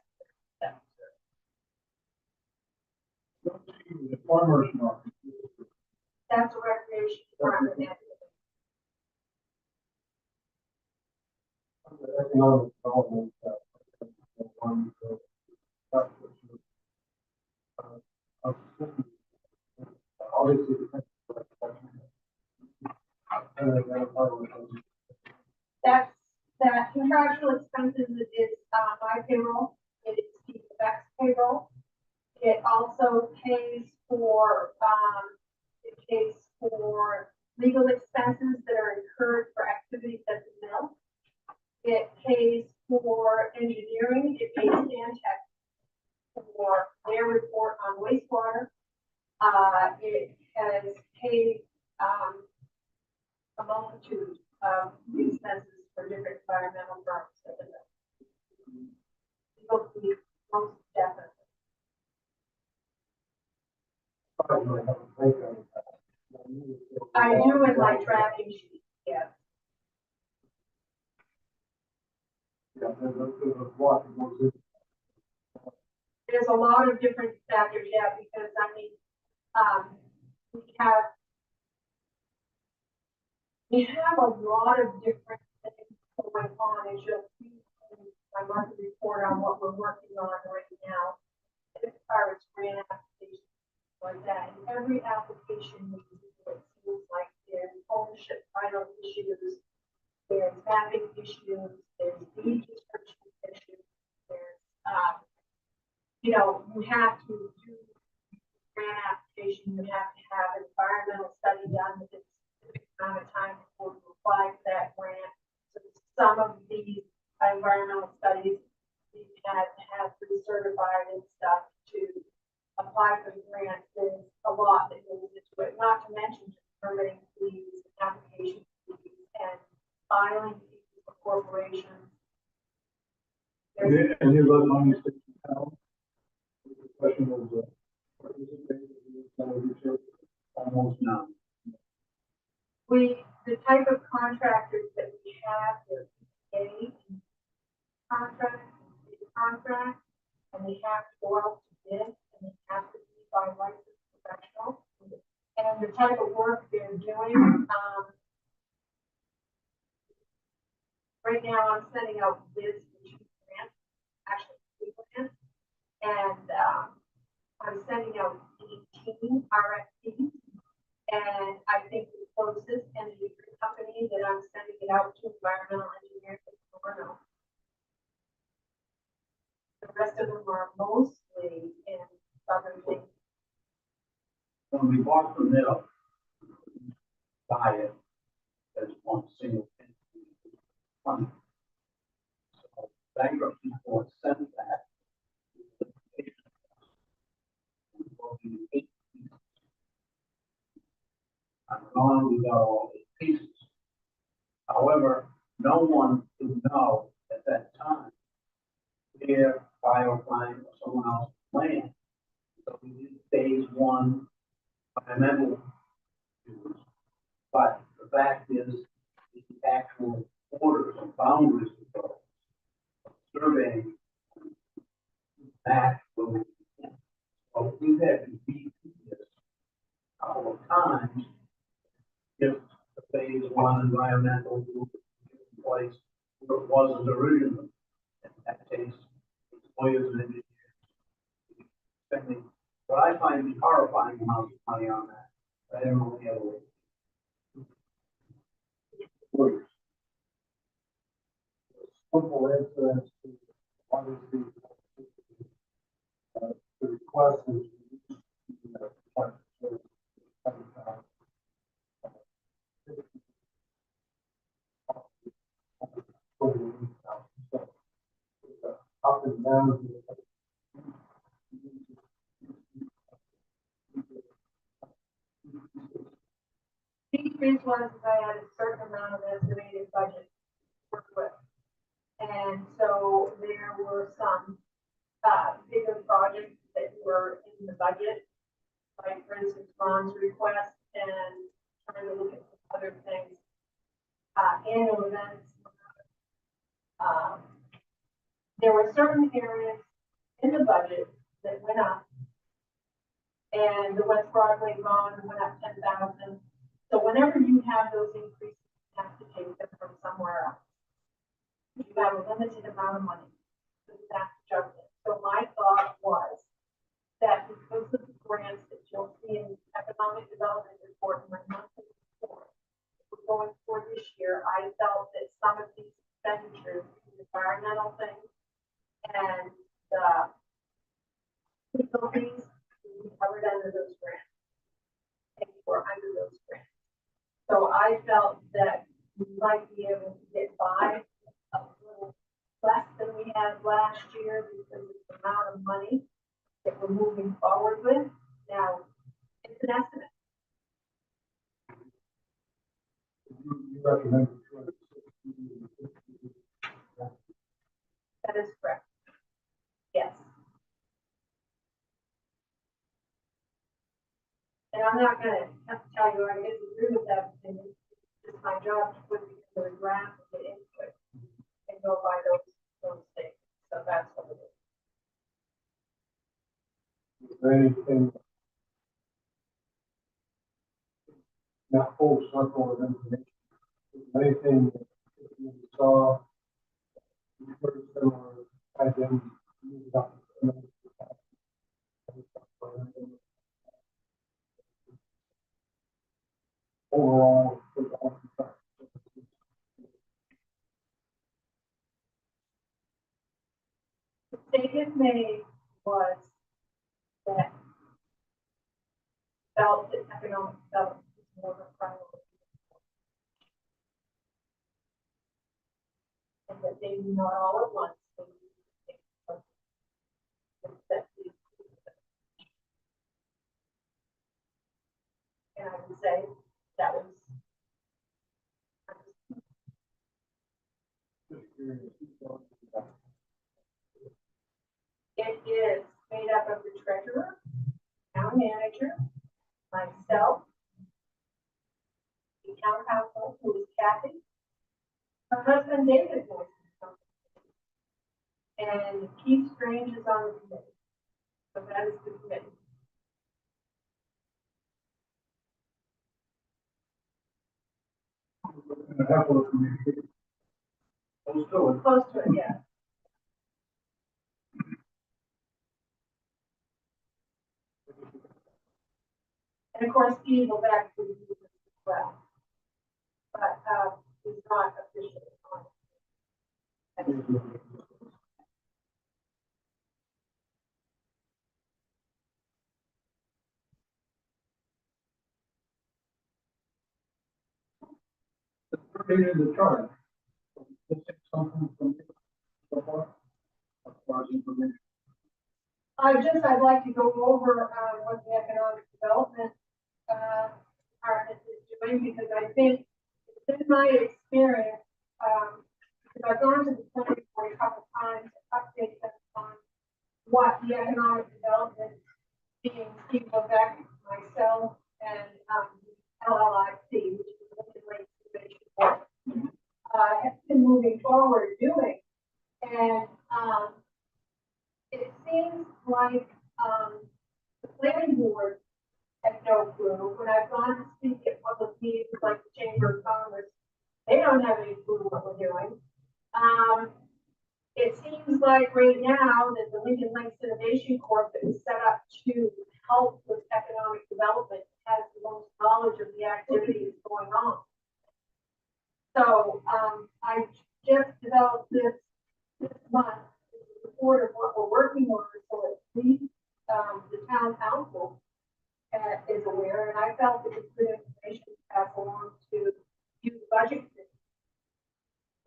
farmer's market. That's a recreation department. Economic development. One, obviously. That contractual expenses is, my payroll, it is Steve Beck's payroll. It also pays for, legal expenses that are incurred for activities at the mill. It pays for engineering, it pays Stantec for their report on wastewater. It has paid, a multitude of expenses for different environmental firms at the mill. Legal fees, most definitely. I do in my tracking sheet, yes. Yeah, there's a lot that goes in. There's a lot of different factors, yeah, because I mean, we have a lot of different things going on, as you'll see in my monthly report on what we're working on right now. As far as grant applications like that, and every application we do, it seems like there's ownership title issues, there's mapping issues, there's deed description issues, there's, you have to do grant application, you have to have an environmental study done within a specific amount of time before you apply for that grant. So some of these environmental studies you had to have pre-certified and stuff to apply for the grant. There's a lot that goes into it, not to mention permitting fees, application fees, and filing fees for corporations. And you let money stick to town? The question was, almost none. The type of contractors that we have, they're PA contract, and they have to go out to bid, and they have to be by licensed professionals. And the type of work they're doing, right now I'm sending out bids for 2 grants, actually 3 grants, and I'm sending out 18 RFPs, and I think the closest energy company that I'm sending it out to, environmental engineers in Toronto. The rest of them are mostly in southern Maine. When we bought the mill, buy it as one single entity. So bankruptcy court sent that. I'm gone without all the pieces. However, no one could know at that time where Biocline or someone else's land. So we did phase 1 environmental use. But the fact is, the actual borders and boundaries of the surveying that will be. So we've had to beat this a couple of times. If the phase 1 environmental group in place where it wasn't originally, in that case, lawyers and engineers spending what I find to be horrifying amounts of money on that. I don't know the other way. Simple answer as to obviously the request is up and down. Decrease was I had a certain amount of estimated budget to work with. And so there were some bigger projects that were in the budget, like for instance, Ron's request and trying to look at some other things. Annual events. There were certain areas in the budget that went up. and the West Broadway bond went up 10,000. So whenever you have those increases, you have to take them from somewhere else. You have a limited amount of money, so you have to jump in. So my thought was that because of the grants that you'll see in the economic development report, in my monthly report, we're going for this year, I felt that some of these expenditures, the environmental things and the legal fees, will be covered under those grants, paid for under those grants. So I felt that we might be able to get by a little less than we had last year because of the amount of money that we're moving forward with. Now, it's an estimate. You recommend 260. That is correct. Yes. And I'm not gonna have to tell you I disagree with that opinion. It's my job to put together a graph and get input and go by those things. So that's what it is. Is there anything, that whole circle of information, is there anything that you saw, you heard similar items, moved up? Overall, for the whole contract. The statement made was that felt that economic development is more of a priority. And that they not all at once. They need to take something that is- And I would say that was. Just curious, who thought of that? It is made up of the treasurer, town manager, myself, the town council, who is Kathy, her husband David, who is and Keith Strange is on the committee. So that is the committee. And a couple of communications. Let's do it. Close to it, yeah. And of course, Steve will back to the as well. But, he's not officially on. Created the chart. Let's take something from you so far, as far as information. I'd like to go over, what the economic development, department is doing, because I think, it's been my experience, because I've gone to the planning board a couple times to update them on what the economic development, being Steve Levesque, myself, and, LLIC, which is the Lake Innovation Board, has been moving forward doing. And, it seems like, the planning board has no clue. When I've gone to speak at public meetings like the Chamber of Commerce, they don't have any clue what we're doing. It seems like right now that the Lincoln Lakes Innovation Corp that was set up to help with economic development has the most knowledge of the activities going on. So, I just developed this month, a report of what we're working on, so at least, the town council is aware, and I felt it was good information to pass along to you, the budget committee.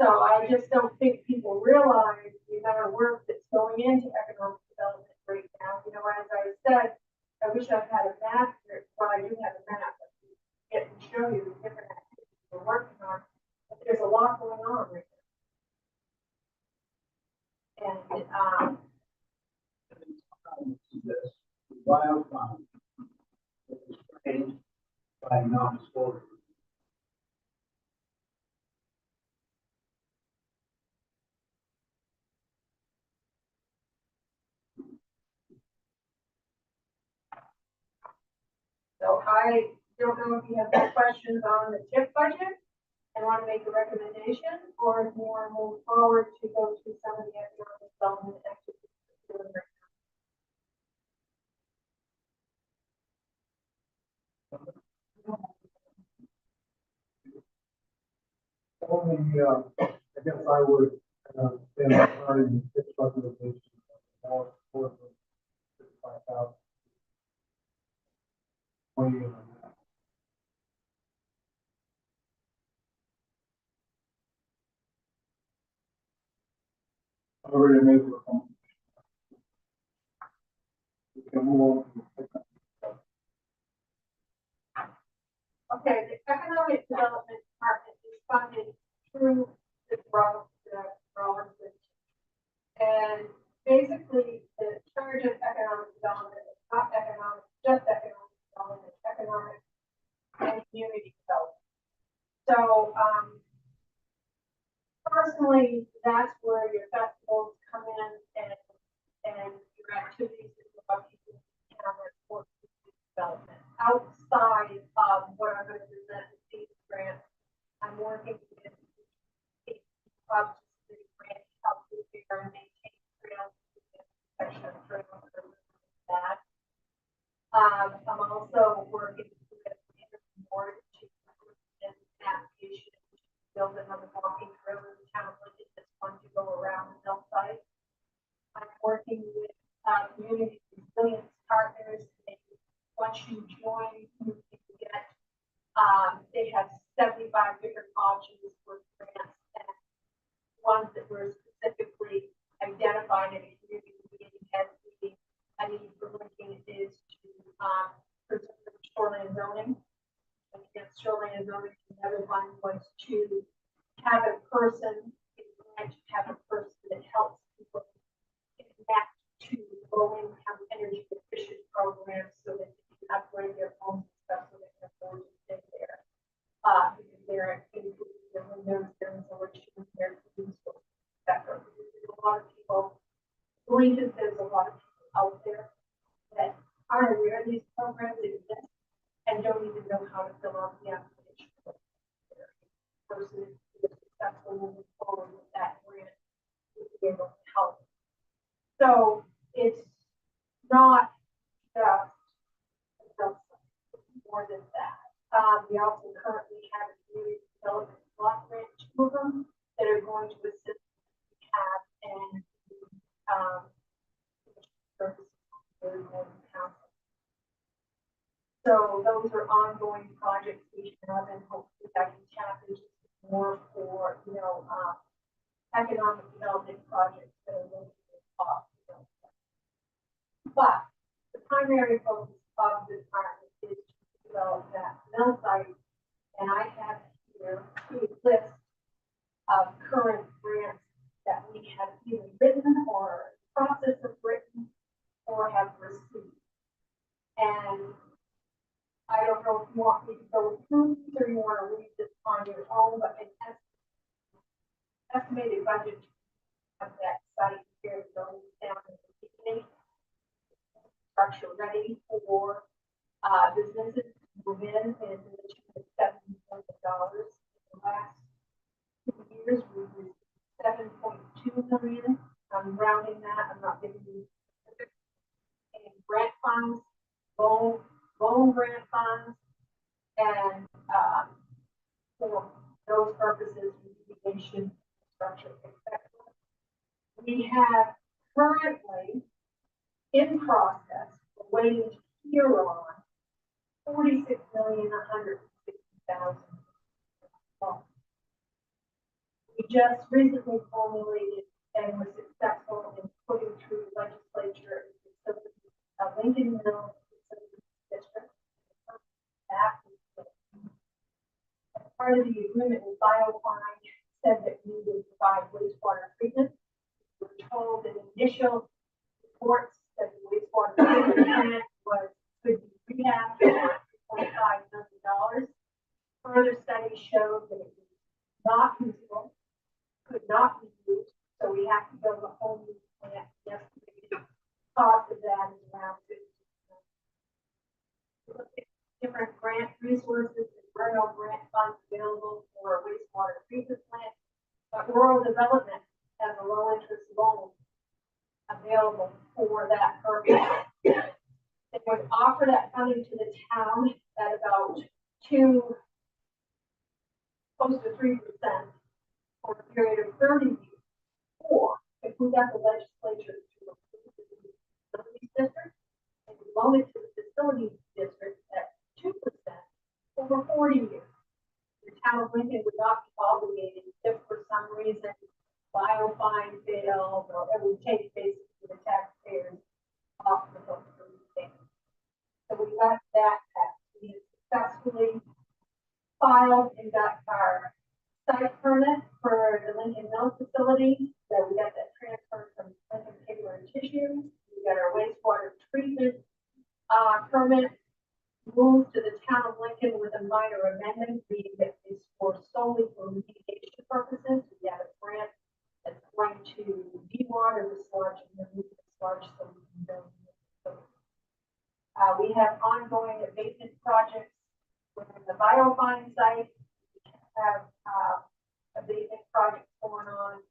So I just don't think people realize the amount of work that's going into economic development right now. You know, as I said, I wish I had a map here, well, I do have a map, but it can show you the different activities we're working on, but there's a lot going on right now. And, This wildfire that is trained by non-disclosure. I don't know if you have any questions on the TIP budget and want to make a recommendation, or if you want to move forward to go through some of the economic development activities. we're doing right Only, I guess I would, stand behind this recommendation. More for 55,000. Weigh in on that. I already made the comment. We can move on to the second. Okay, the economic development department is funded through the Rollins. And basically, the charge of economic development is not economic, just economic development, it's economic and community development. So, personally, that's where your festivals come in and your activities that allow people to for development. Outside of what I'm going to present with these grants, I'm working with clubs to grant help repair and maintain trails, section of trails that. I'm also working with the board to an application to build another walking trail in the town of Lincoln that's going to go around the hillside. I'm working with community resilience partners. Once you join, you can get, they have 75 different options for grants, and ones that were specifically identified in a community meeting as the I need for Lincoln is to preserve shoreline zoning. Against shoreline zoning, another one was to have a person, have a person that helps people connect to low-income energy efficient programs so that they can upgrade their homes and stuff so they can afford to stay there. Because they're including their windows, their insulation, their food sources, etc. There's a lot of people, Lincoln, there's a lot of people out there that aren't aware of these programs exist and don't even know how to fill out the application. Person who is successful moving forward with that grant would be able to help. So it's not just more than that. We also currently have a community development block grant, 2 of them, that are going to assist CAB and so those are ongoing projects we have, and hopefully I can tap into more for economic development projects that are going to cost. But the primary focus of the department is to develop that mill site, and I have here a list of current grants that we have either written or process of written or have received. And I don't know if you want me to go through these or you want to read this on your own, but an estimated budget of that site here goes down in the beginning. Structure ready for businesses to move in and $7 million. In the last 2 years, we've received 7.2 million. I'm rounding that. I'm not giving you specifics. And grant funds, loan grant funds, and for those purposes, mitigation, structure, etc. We have currently in process, waiting to hear on 46,160,000. We just recently formulated and were successful in putting through the legislature a Lincoln Mill district. As part of the agreement with BioFine said that we would provide wastewater treatment. We were told that initial reports that the wastewater treatment plant could be rehabbed for $2.5 million. Further studies showed that it was not usable, could not be used, so we have to build a whole new plant. The estimated cost of that is around $50 million. Different available for a wastewater treatment plant. But rural development has a low interest loan available for that purpose. They would offer that funding to the town at about close to 3% for a period of 30 years. Or if we got the legislature to approve the facilities district and we loan it to the facilities district at 2% over 40 years, the town of Lincoln would not be obligated if for some reason biofine failed or it would take basically the taxpayers off the hook for repayment. So we got that passed. We successfully filed and got our site permit for the Lincoln Mill facility. So we got that transferred from Lincoln Paper and Tissue. We got our wastewater treatment permit moved to the town of Lincoln with a minor amendment, meaning that it's for solely for remediation purposes. We have a grant that's going to de-water the sludge and remove the sludge so we can build the facility. We have ongoing abatement projects within the biofine site. We have abatement projects going on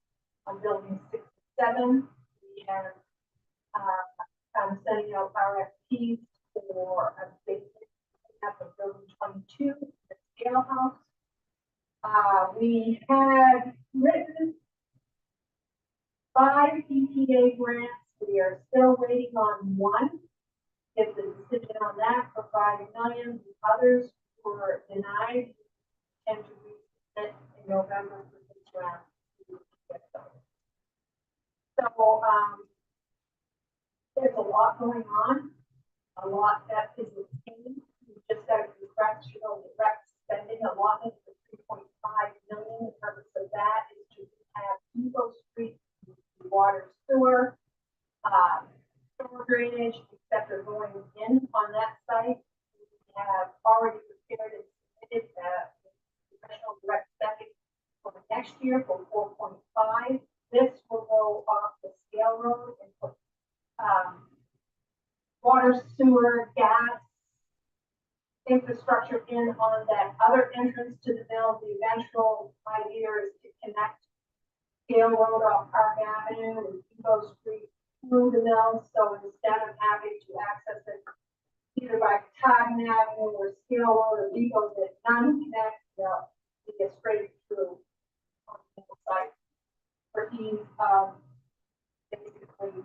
building 6 and 7. We have I'm sending out RFPs for abatement of building 22, the scale house. We have written 5 EPA grants. We are still waiting on one. Get the decision on that for $5 million. The others were denied and to resubmit in November for this round. So there's a lot going on, a lot that is obtained. We just got a congressional direct spending allotment for $3.5 million. The purpose of that is to have Evo Street, water, sewer, storm drainage, etc. going in on that site. We have already prepared and submitted the congressional direct spending for next year for 4.5. This will go off the scale road and put water, sewer, gas infrastructure in on that other entrance to the mill. The eventual idea is to connect Scale Road off Park Avenue and Depot Street through the mill. So instead of having to access it either by Cotton Avenue or Scale Road or Depot, that none connect, to get straight through on the site for ease of basically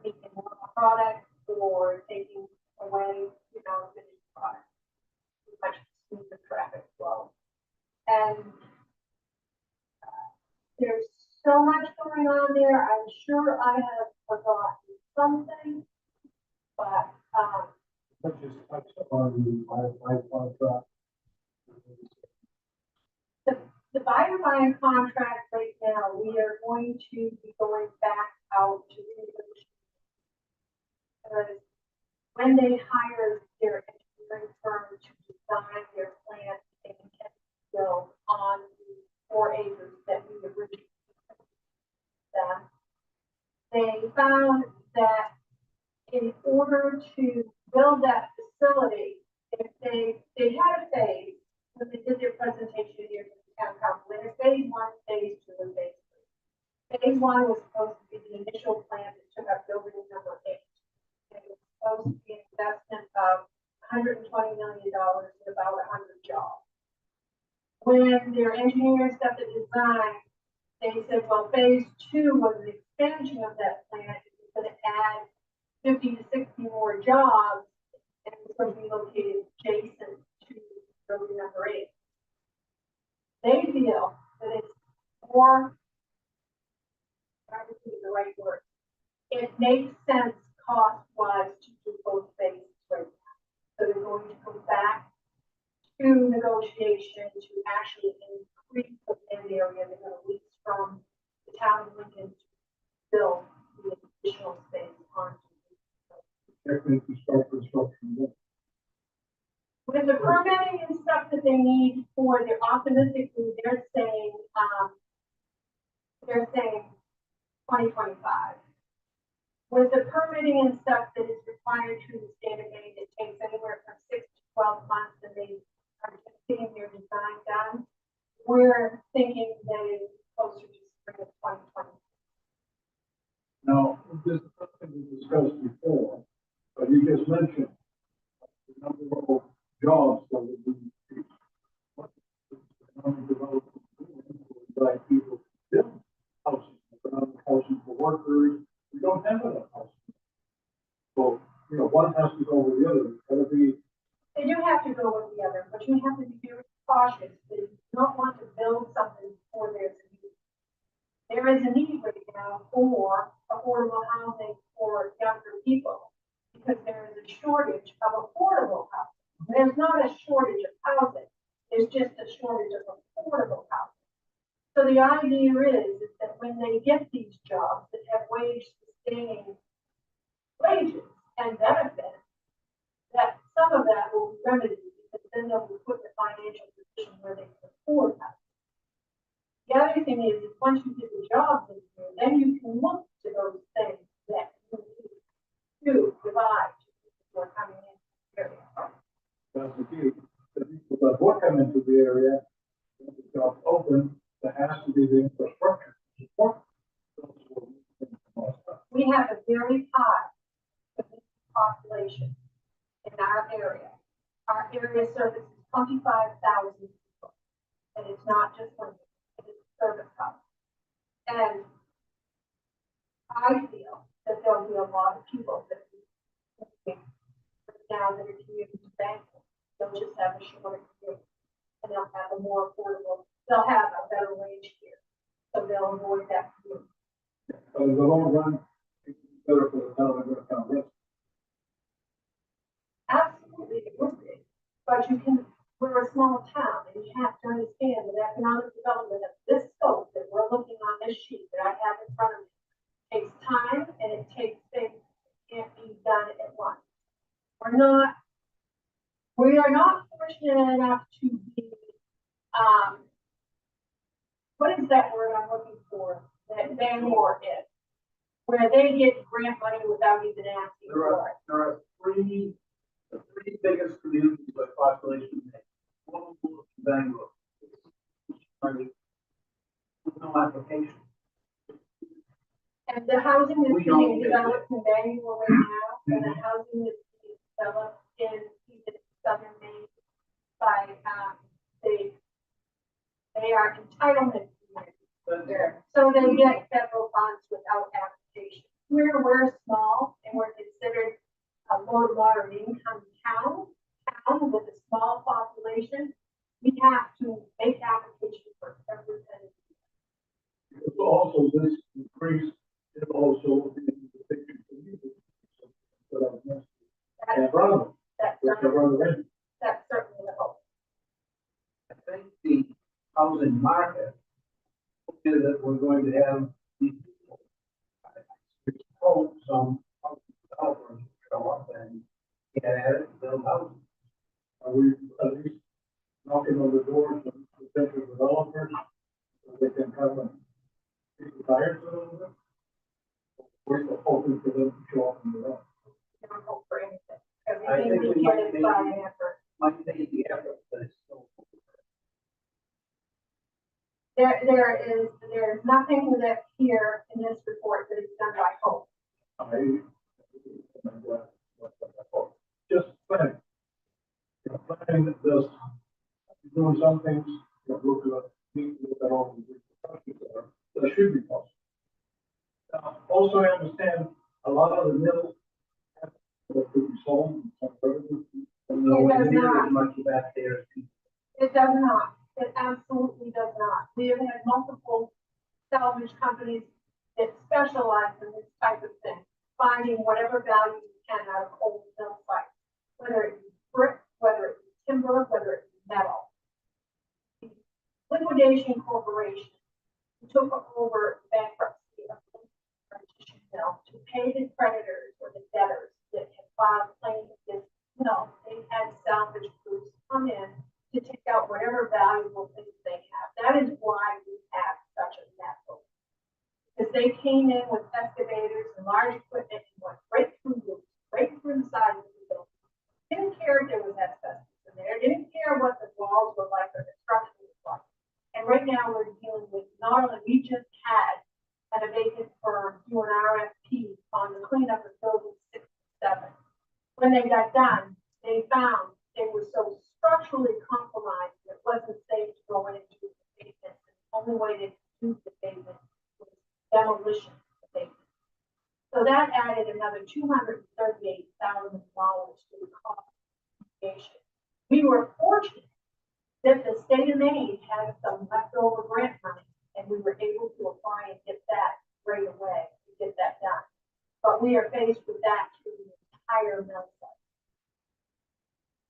making more product or taking away, finished product. Much smoother traffic flow. And there's so much going on there. I'm sure I have forgotten something, but Let's just touch on the firefight contract. the biofine contract right now, we are going to be going back out to renegotiate. Because when they hired their engineering firm to design their plant, they can build on the 4 acres that we originally them. They found that in order to build that facility, if they had a phase when they did their presentation here to the town council, they had phase 1, phase 2, and phase 3. Phase 1 was supposed to be the initial plan that took up building number 8. It was supposed to be an investment of $120 million and about 100 jobs. When their engineers got the design, they said, well, phase 2 was an expansion of that plant. It was going to add 50 to 60 more jobs, and it was going to be located adjacent to building number 8. They feel that it's more, I would say the right word, it makes sense cost-wise to do both phases right now. So they're going to come back to negotiation to actually increase the land area they're going to lease from the town of Lincoln to build the additional space onto. With the permitting and stuff that they need for their optimistically, they're saying 2025. With the permitting and stuff that is required through the state of Maine, it takes anywhere from 6 to 12 months, and they are getting their design done. We're thinking that it's closer to spring of 2020. Now, this is something we discussed before, but you just mentioned the number of jobs that would be created. What is economic development doing to invite people to build housing, economic housing for workers? We don't have enough housing. So, one has to go with the other. It's gotta be, They do have to go with the other, but you have to be very cautious. That you don't want to build something before there's a need. There is a need right now for affordable housing for younger people because there is a shortage of affordable housing. There's not a shortage of housing. There's just a shortage of affordable housing. So the idea is that when they get these jobs that have wage-sustaining wages and benefits, that some of that will be remedied because then they'll be put in a financial position where they can afford that. The other thing is once you get the jobs in here, then you can look to those things that you need to provide to people who are coming in the area. that's the key. The people that will come into the area, when the jobs open, there has to be the infrastructure to support those who are moving from outside. We have a very high population in our area. Our area services 25,000 people. And it's not just one, it's a service hub. And I feel that there'll be a lot of people that now that are community thankful. They'll just have a shorter commute and they'll have a more affordable, they'll have a better wage here. So they'll avoid that commute. But in the long run, it's better for the town than the town rest. Absolutely, it would be. But we're a small town and you have to understand that economic development of this scope that we're looking on this sheet that I have in front of me takes time and it takes things that can't be done at once. We are not fortunate enough to be, what is that word I'm looking for? That Bangor is, where they get grant money without even asking for it. There are the three biggest communities by population. One of them is Bangor. With no application. And the housing that's We don't being get it. developed in Bangor right now, and the housing that's being developed in even southern Maine by, they are entitlement communities. So they get federal funds without application. We're small and we're considered a low to moderate income town with a small population. We have to make applications for every penny. So also this increase is also the picture for you. And brother, That's that's a brother. certainly the hope. I think the housing market is that we're going to have these people. I hope some housing developers show up and get at it and build houses. Are we at least knocking on the doors of potential developers so they can come and be retired a little bit? We're hoping for them to show up in the room. We don't hope for anything. I Everything think we we get might is be- by effort. Might take the effort, but it's still. There is nothing that here in this report that is done by hope. Just planning. Planning that does, doing some things, look at all the repercussions that should be possible. Also, I understand a lot of the middle that could be sold. No, It does near not. as much back there as people. It does not. It absolutely does not. We have had multiple salvage companies that specialize in this type of thing, finding whatever value you can out of old mill sites, whether it be brick, whether it be timber, whether it be metal. Liquidation Corporation took over bankruptcy of the mill to pay the creditors or the debtors that had filed claims against the mill. They had salvage groups come in to take out whatever valuable things they have. That is why we have such a mess. Because they came in with excavators and large equipment and went right through the side of the building. Didn't care if there was asbestos in there, didn't care what the walls were cleanup of buildings 6 and 7. When they got done, they found they were so structurally compromised that it wasn't safe to go into the basement. The only way to do the basement was demolition of the basement. So that added another $238,000 to the cost of mitigation. We were fortunate that the state of Maine had some leftover grant money, and we were able to apply and get that right away to get that done. But we are faced with that through the entire mill site.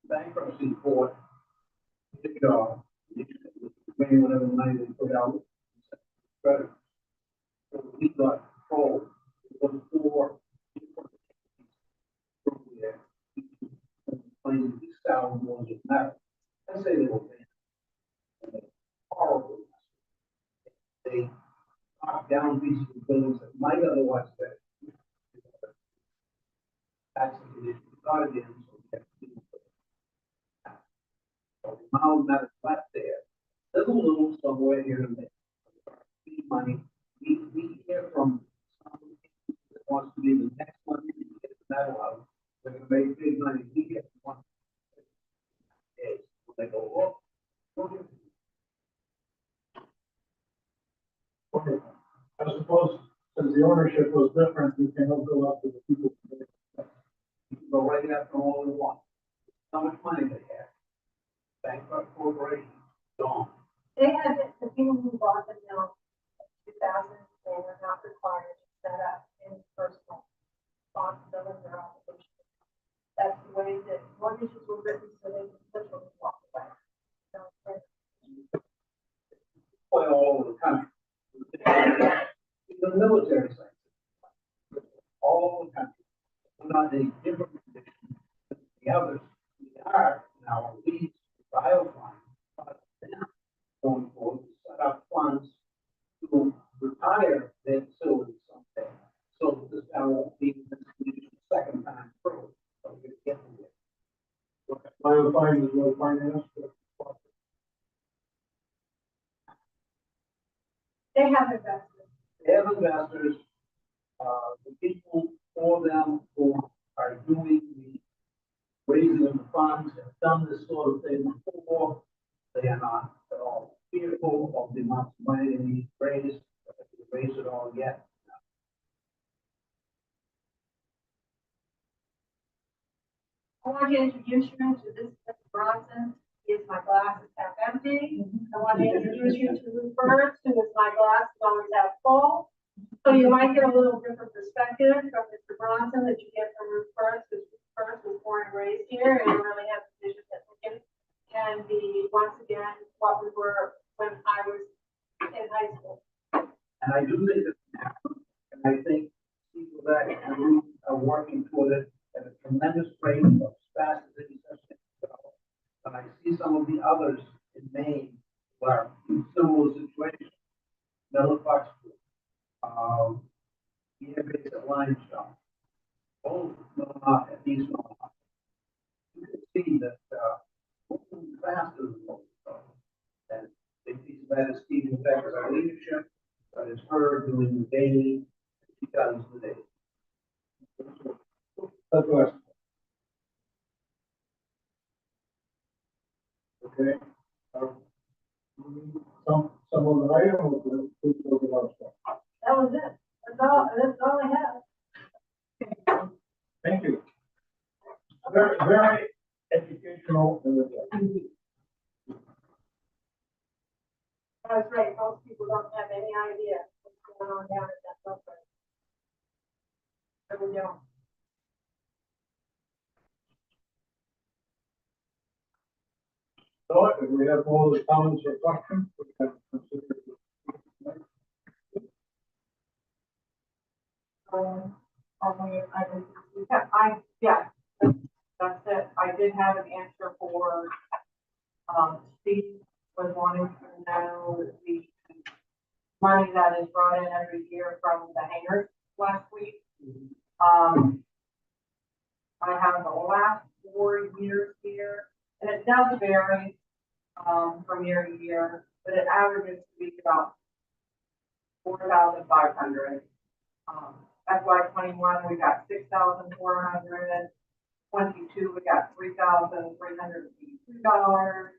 Bankruptcy court, did job, paying whatever money they put out. Credit. So we got control. It was for claiming these sound ones of metal. I say they were banned. Horrible. They knocked down pieces of buildings that might otherwise be. That's the issue. Not again, so we have to do it. So the amount that is left there, there's a little somewhere here and there. Money, we hear from someone that wants to be the next one to get the metal out. They're gonna make big money. We get one. Days. They go, oh, okay. Okay. I suppose, since the ownership was different, you can go up to the people. You can go right after all they want. How much money they have. Bankrupt corporation, gone. They had the people who bought the mill in 2000, they were not required to set up any personal responsibility or obligation. That's the way that mortgages were written, so they could literally walk away. Play all over the country. The military side. All over the country. We're not in a different condition than the others. We are now leads biofine. Going forward, to set up funds to retire their facilities someday. So that this guy won't be in this condition the second time through. So we get to it. Biofine is well financed. They have investors. They have investors, the people for them who are doing the raising of the funds have done this sort of thing before. They are not at all fearful of the amount of money they need to raise, but if they raise it all yet. I want to introduce you to this Mr. Bronson. He is my glass is half empty. I want to introduce you to Ruth Burns, who is my glass is always half full. So you might get a little different perspective from Mr. Bronson that you get from Ruth Burns, because Ruth Burns was born and raised here and really has a vision that we can be once again what we were when I was in high school. And I do think it's happened, and I think people that and Ruth are working toward it at a tremendous rate of as fast as any such thing can go. And I see some of the others in Maine where in similar situations, Miller Fox, the airbase at Limestone, both Miller and East Miller. You can see that, moving faster than what we thought. And they see that as Stephen Becker's leadership, that is her doing the daily, she does the day. That's last. Okay. Some of the items will go to our stuff. That was it. That's all I have. Thank you. Very, very educational. That's right. Most people don't have any idea what's going on down at that program. But we don't. So if we have all the comments or questions, we can consider it. Yeah, that's it. I did have an answer for, Steve was wanting to know the money that is brought in every year from the hangars last week. I have the last 4 years here, and it does vary, from year to year, but it averages to be about 4,500. FY 21, we got 6,400. 22, we got $3,383.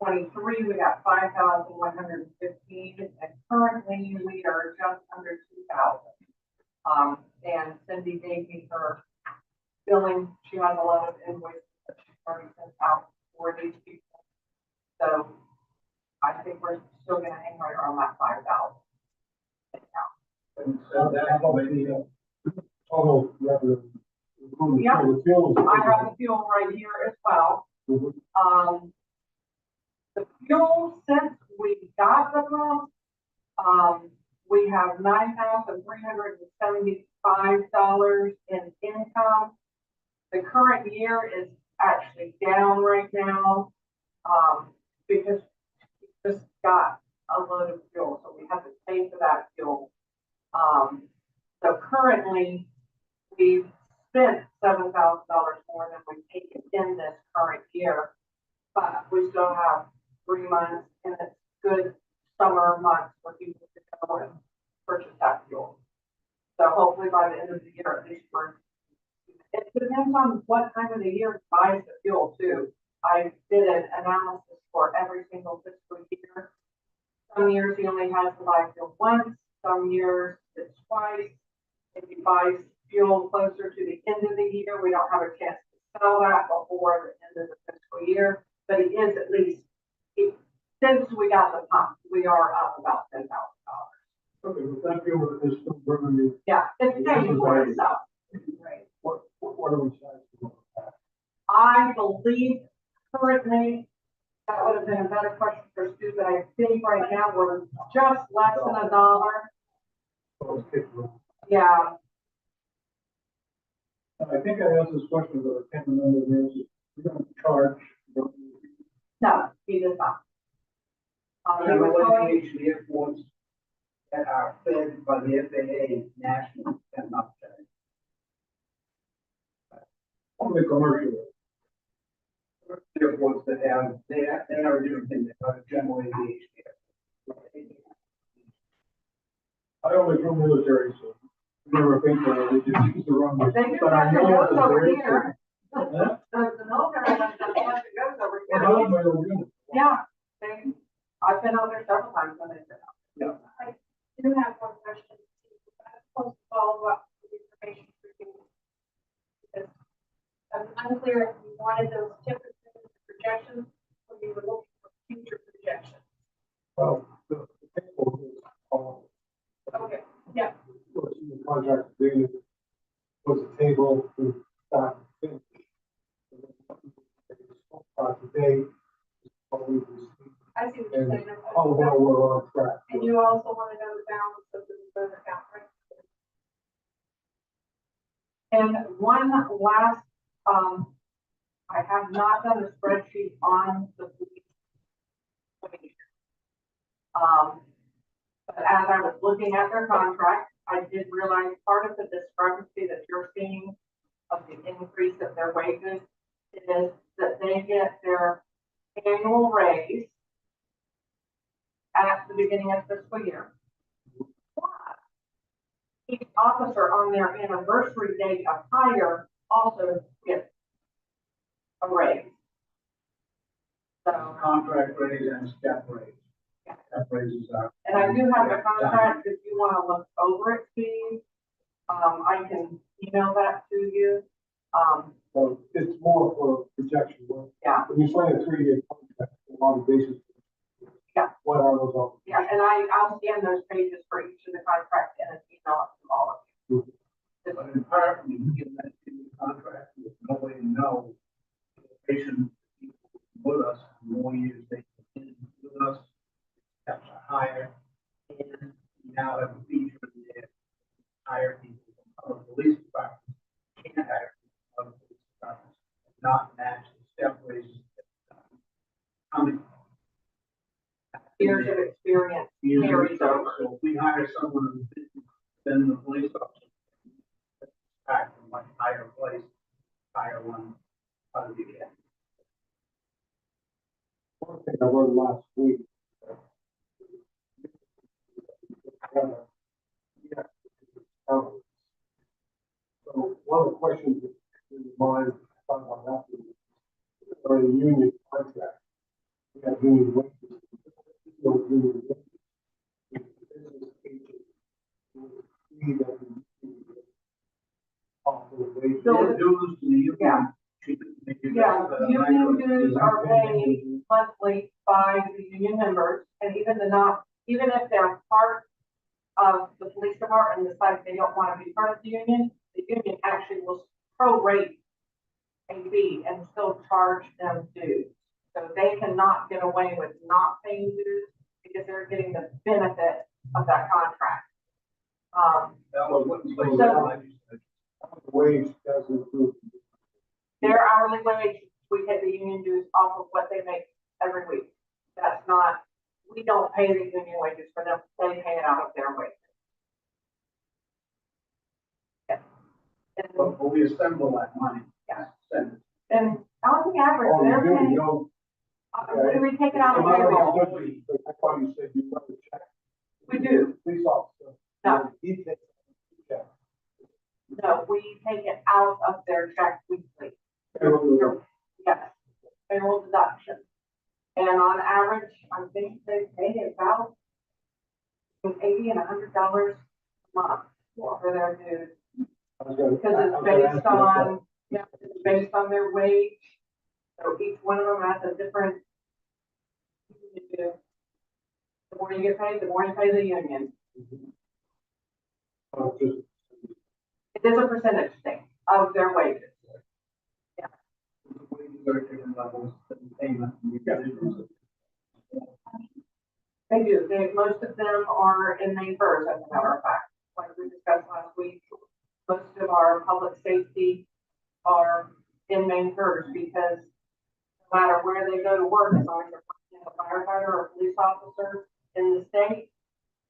23, we got 5,115, and currently we are just under 2,000. And Cindy gave me her billing. She has a lot of invoices that she's already sent out for these people. So I think we're still gonna hang right around that 5,000. And so that will be, Total revenue. Yeah. The fuel. I have the fuel right here as well. Mhm. The fuel, since we got the pump, we have $9,375 in income. The current year is actually down right now, because we just got a load of fuel, so we have to pay for that fuel. So currently, we've spent $7,000 more than we've taken in this current year, but we still have 3 months, and it's good summer months for people to go and purchase that fuel. So hopefully by the end of the year, at least it depends on what time of the year buys the fuel too. I did an analysis for every single fiscal year. Some years he only has to buy fuel once, some years it's twice. If he buys fuel closer to the end of the year, we don't have a chance to sell that before the end of the fiscal year, but he is at least, since we got the pump, we are up about $10,000. Okay, well, that fuel is still revenue. Yeah, it's paying for itself. Right. What are we charging? I believe currently, that would have been a better question for Stu, but I think right now we're just less than $1. Yeah, I think I asked this question, but I can't remember the answer. We're gonna charge. no, he does not. He there was are going, aviation airports that are fed by the FAA nationally and not charged. Only commercial. Airports that have, they are a different thing, they are general aviation airports. I only flew military, so never think that they just use the wrong. they do But I have the know goes that over there is here. Huh? The military ones have the one that goes over Well, here. none of my own units. Yeah, I've been out there several times when they've been out. I do have one question. I'm supposed to follow up with information for you. Because I'm unclear if you wanted those typical projections or you were looking for future projections. Well, the table is all. Okay, yeah, What's in the contract agreement was a table to start and finish. Today, what we received, I see what you're and saying. how well we're on track. And you also want to know the balance of the reserve account, right? And one last, I have not done a spreadsheet on the police. But as I was looking at their contract, I did realize part of the discrepancy that you're seeing of the increase of their wages is that they get their annual raise at the beginning of fiscal year. Each officer on their anniversary date of hire also gets a raise. So, Contract raise and step raise. Yeah. Step raises are. and I do have the contract, if you want to look over it, Steve, I can email that to you. So it's more for projection work. Yeah. When you sign a 3-year contract, on the basis. Yeah. What are those all? Yeah, and I'll scan those pages for each of the contracts and email it to all of you. But in part, when you get that in the contract, there's no way to know if the patient with us, the more years they continue with us, steps are higher, and we now have a feature in there, hire people from other police departments, can't hire people from other police departments, and not match the step raises. Coming. Years of experience carries over. So if we hire someone who's been the police officer, back from much higher place, higher one, how do you get? One thing I learned last week. Yeah, question in mind, thought about that, or a union contract. We have union wages. No union wages. The business agent will agree that the offer the wage. Their dues to the union. Yeah. Yeah, union dues are paid paid. monthly by the union members, and even if they're part of the police department and decide they don't want to be part of the union actually will prorate a fee and still charge them dues. So they cannot get away with not paying dues because they're getting the benefit of that contract. That was what you So- said. The wage does include. Their hourly wage, we pay the union dues off of what they make every week. That's not, we don't pay the union wages for them, they pay it out of their wages. Yeah. But we assemble that money. Yeah. Send it. And on the average, Oh, they're you do, paying, you don't. we take it out of I payroll. thought you said you wrote a check. We do. Police officer. No. He takes a check. No, we take it out of their check weekly. Payroll. Yes, payroll deduction. And on average, I think they pay about $80 and $100 a month for their dues. Because it's based on, yeah, it's based on their wage. So each one of them has a different. The more you get paid, the more you pay the union. It is a percentage thing of their wages. The wages are different levels, the payment, and you got it. They do. Most of them are in Maine first, as a matter of fact. Like we discussed last week, most of our public safety are in Maine first because no matter where they go to work, as long as they're a firefighter or a police officer in the state,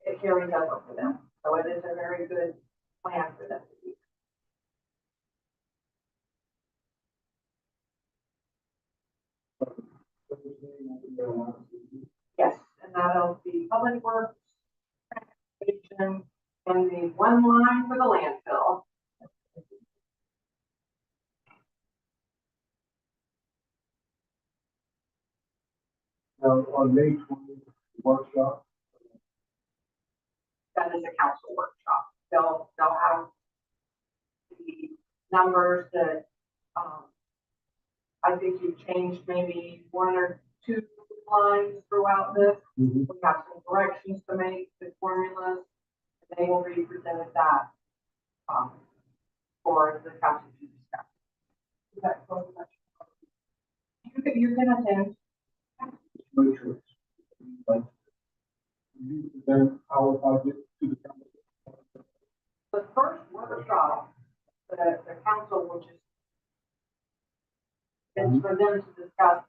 it carries over for them. So it is a very good plan for them to use. Yes, and that'll be public works, transportation, and the one line for the landfill. Now, on May 20th, workshop, That is a council workshop. They'll have the numbers that, I think you've changed maybe one or two lines throughout this. We have some corrections to make, the formulas. They will be presented that, for the council to discuss. Is that close enough? You can attend. no choice. But you present our budget to the council. The first workshop, the council, which is for them to discuss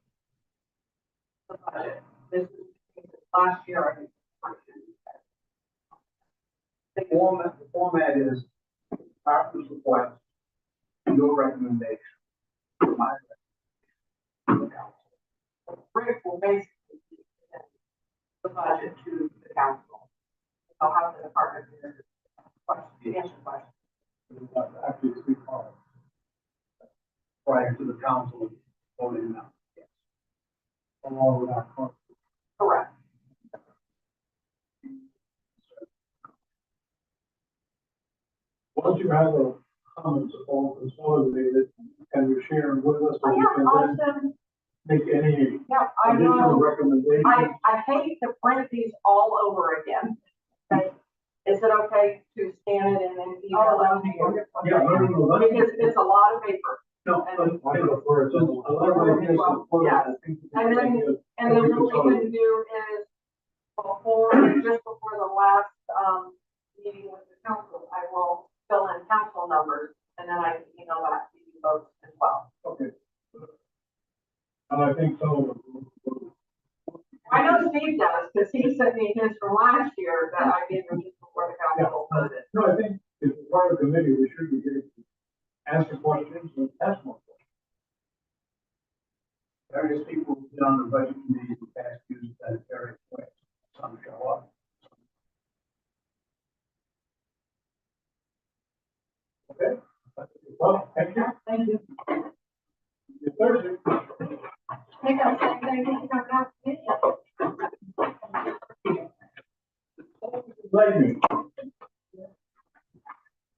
the budget. This is last year, I think. The format is department's request, your recommendation, my recommendation, to the council. Rick will basically present the budget to the council. They'll have the department answer questions. Actually, 3 parts. Prior to the council voting now. Along with our contract. Correct. Once you have the comments all consolidated, can you share them with us? So we Yeah, can I'll then send, make any yeah, I additional know. recommendations? I hate to print these all over again. Okay. Is it okay to scan it and then email it to you? Yeah, no, let me. Because it's a lot of paper. No, I prefer it. So, a lot of ideas to put Yeah. on, I think it's a And good then- idea. And then what we can do is just before the last, meeting with the council, I will fill in council numbers and then I can email that to you both as well. Okay. And I think some of them. I know Steve does, because he sent me his from last year that I gave him just before the council voted. No, I think if it's part of the committee, we should be here to answer questions and ask more questions. various people who've been on the budget committee in the past use that very way. Some show up. Okay? Well, late meeting.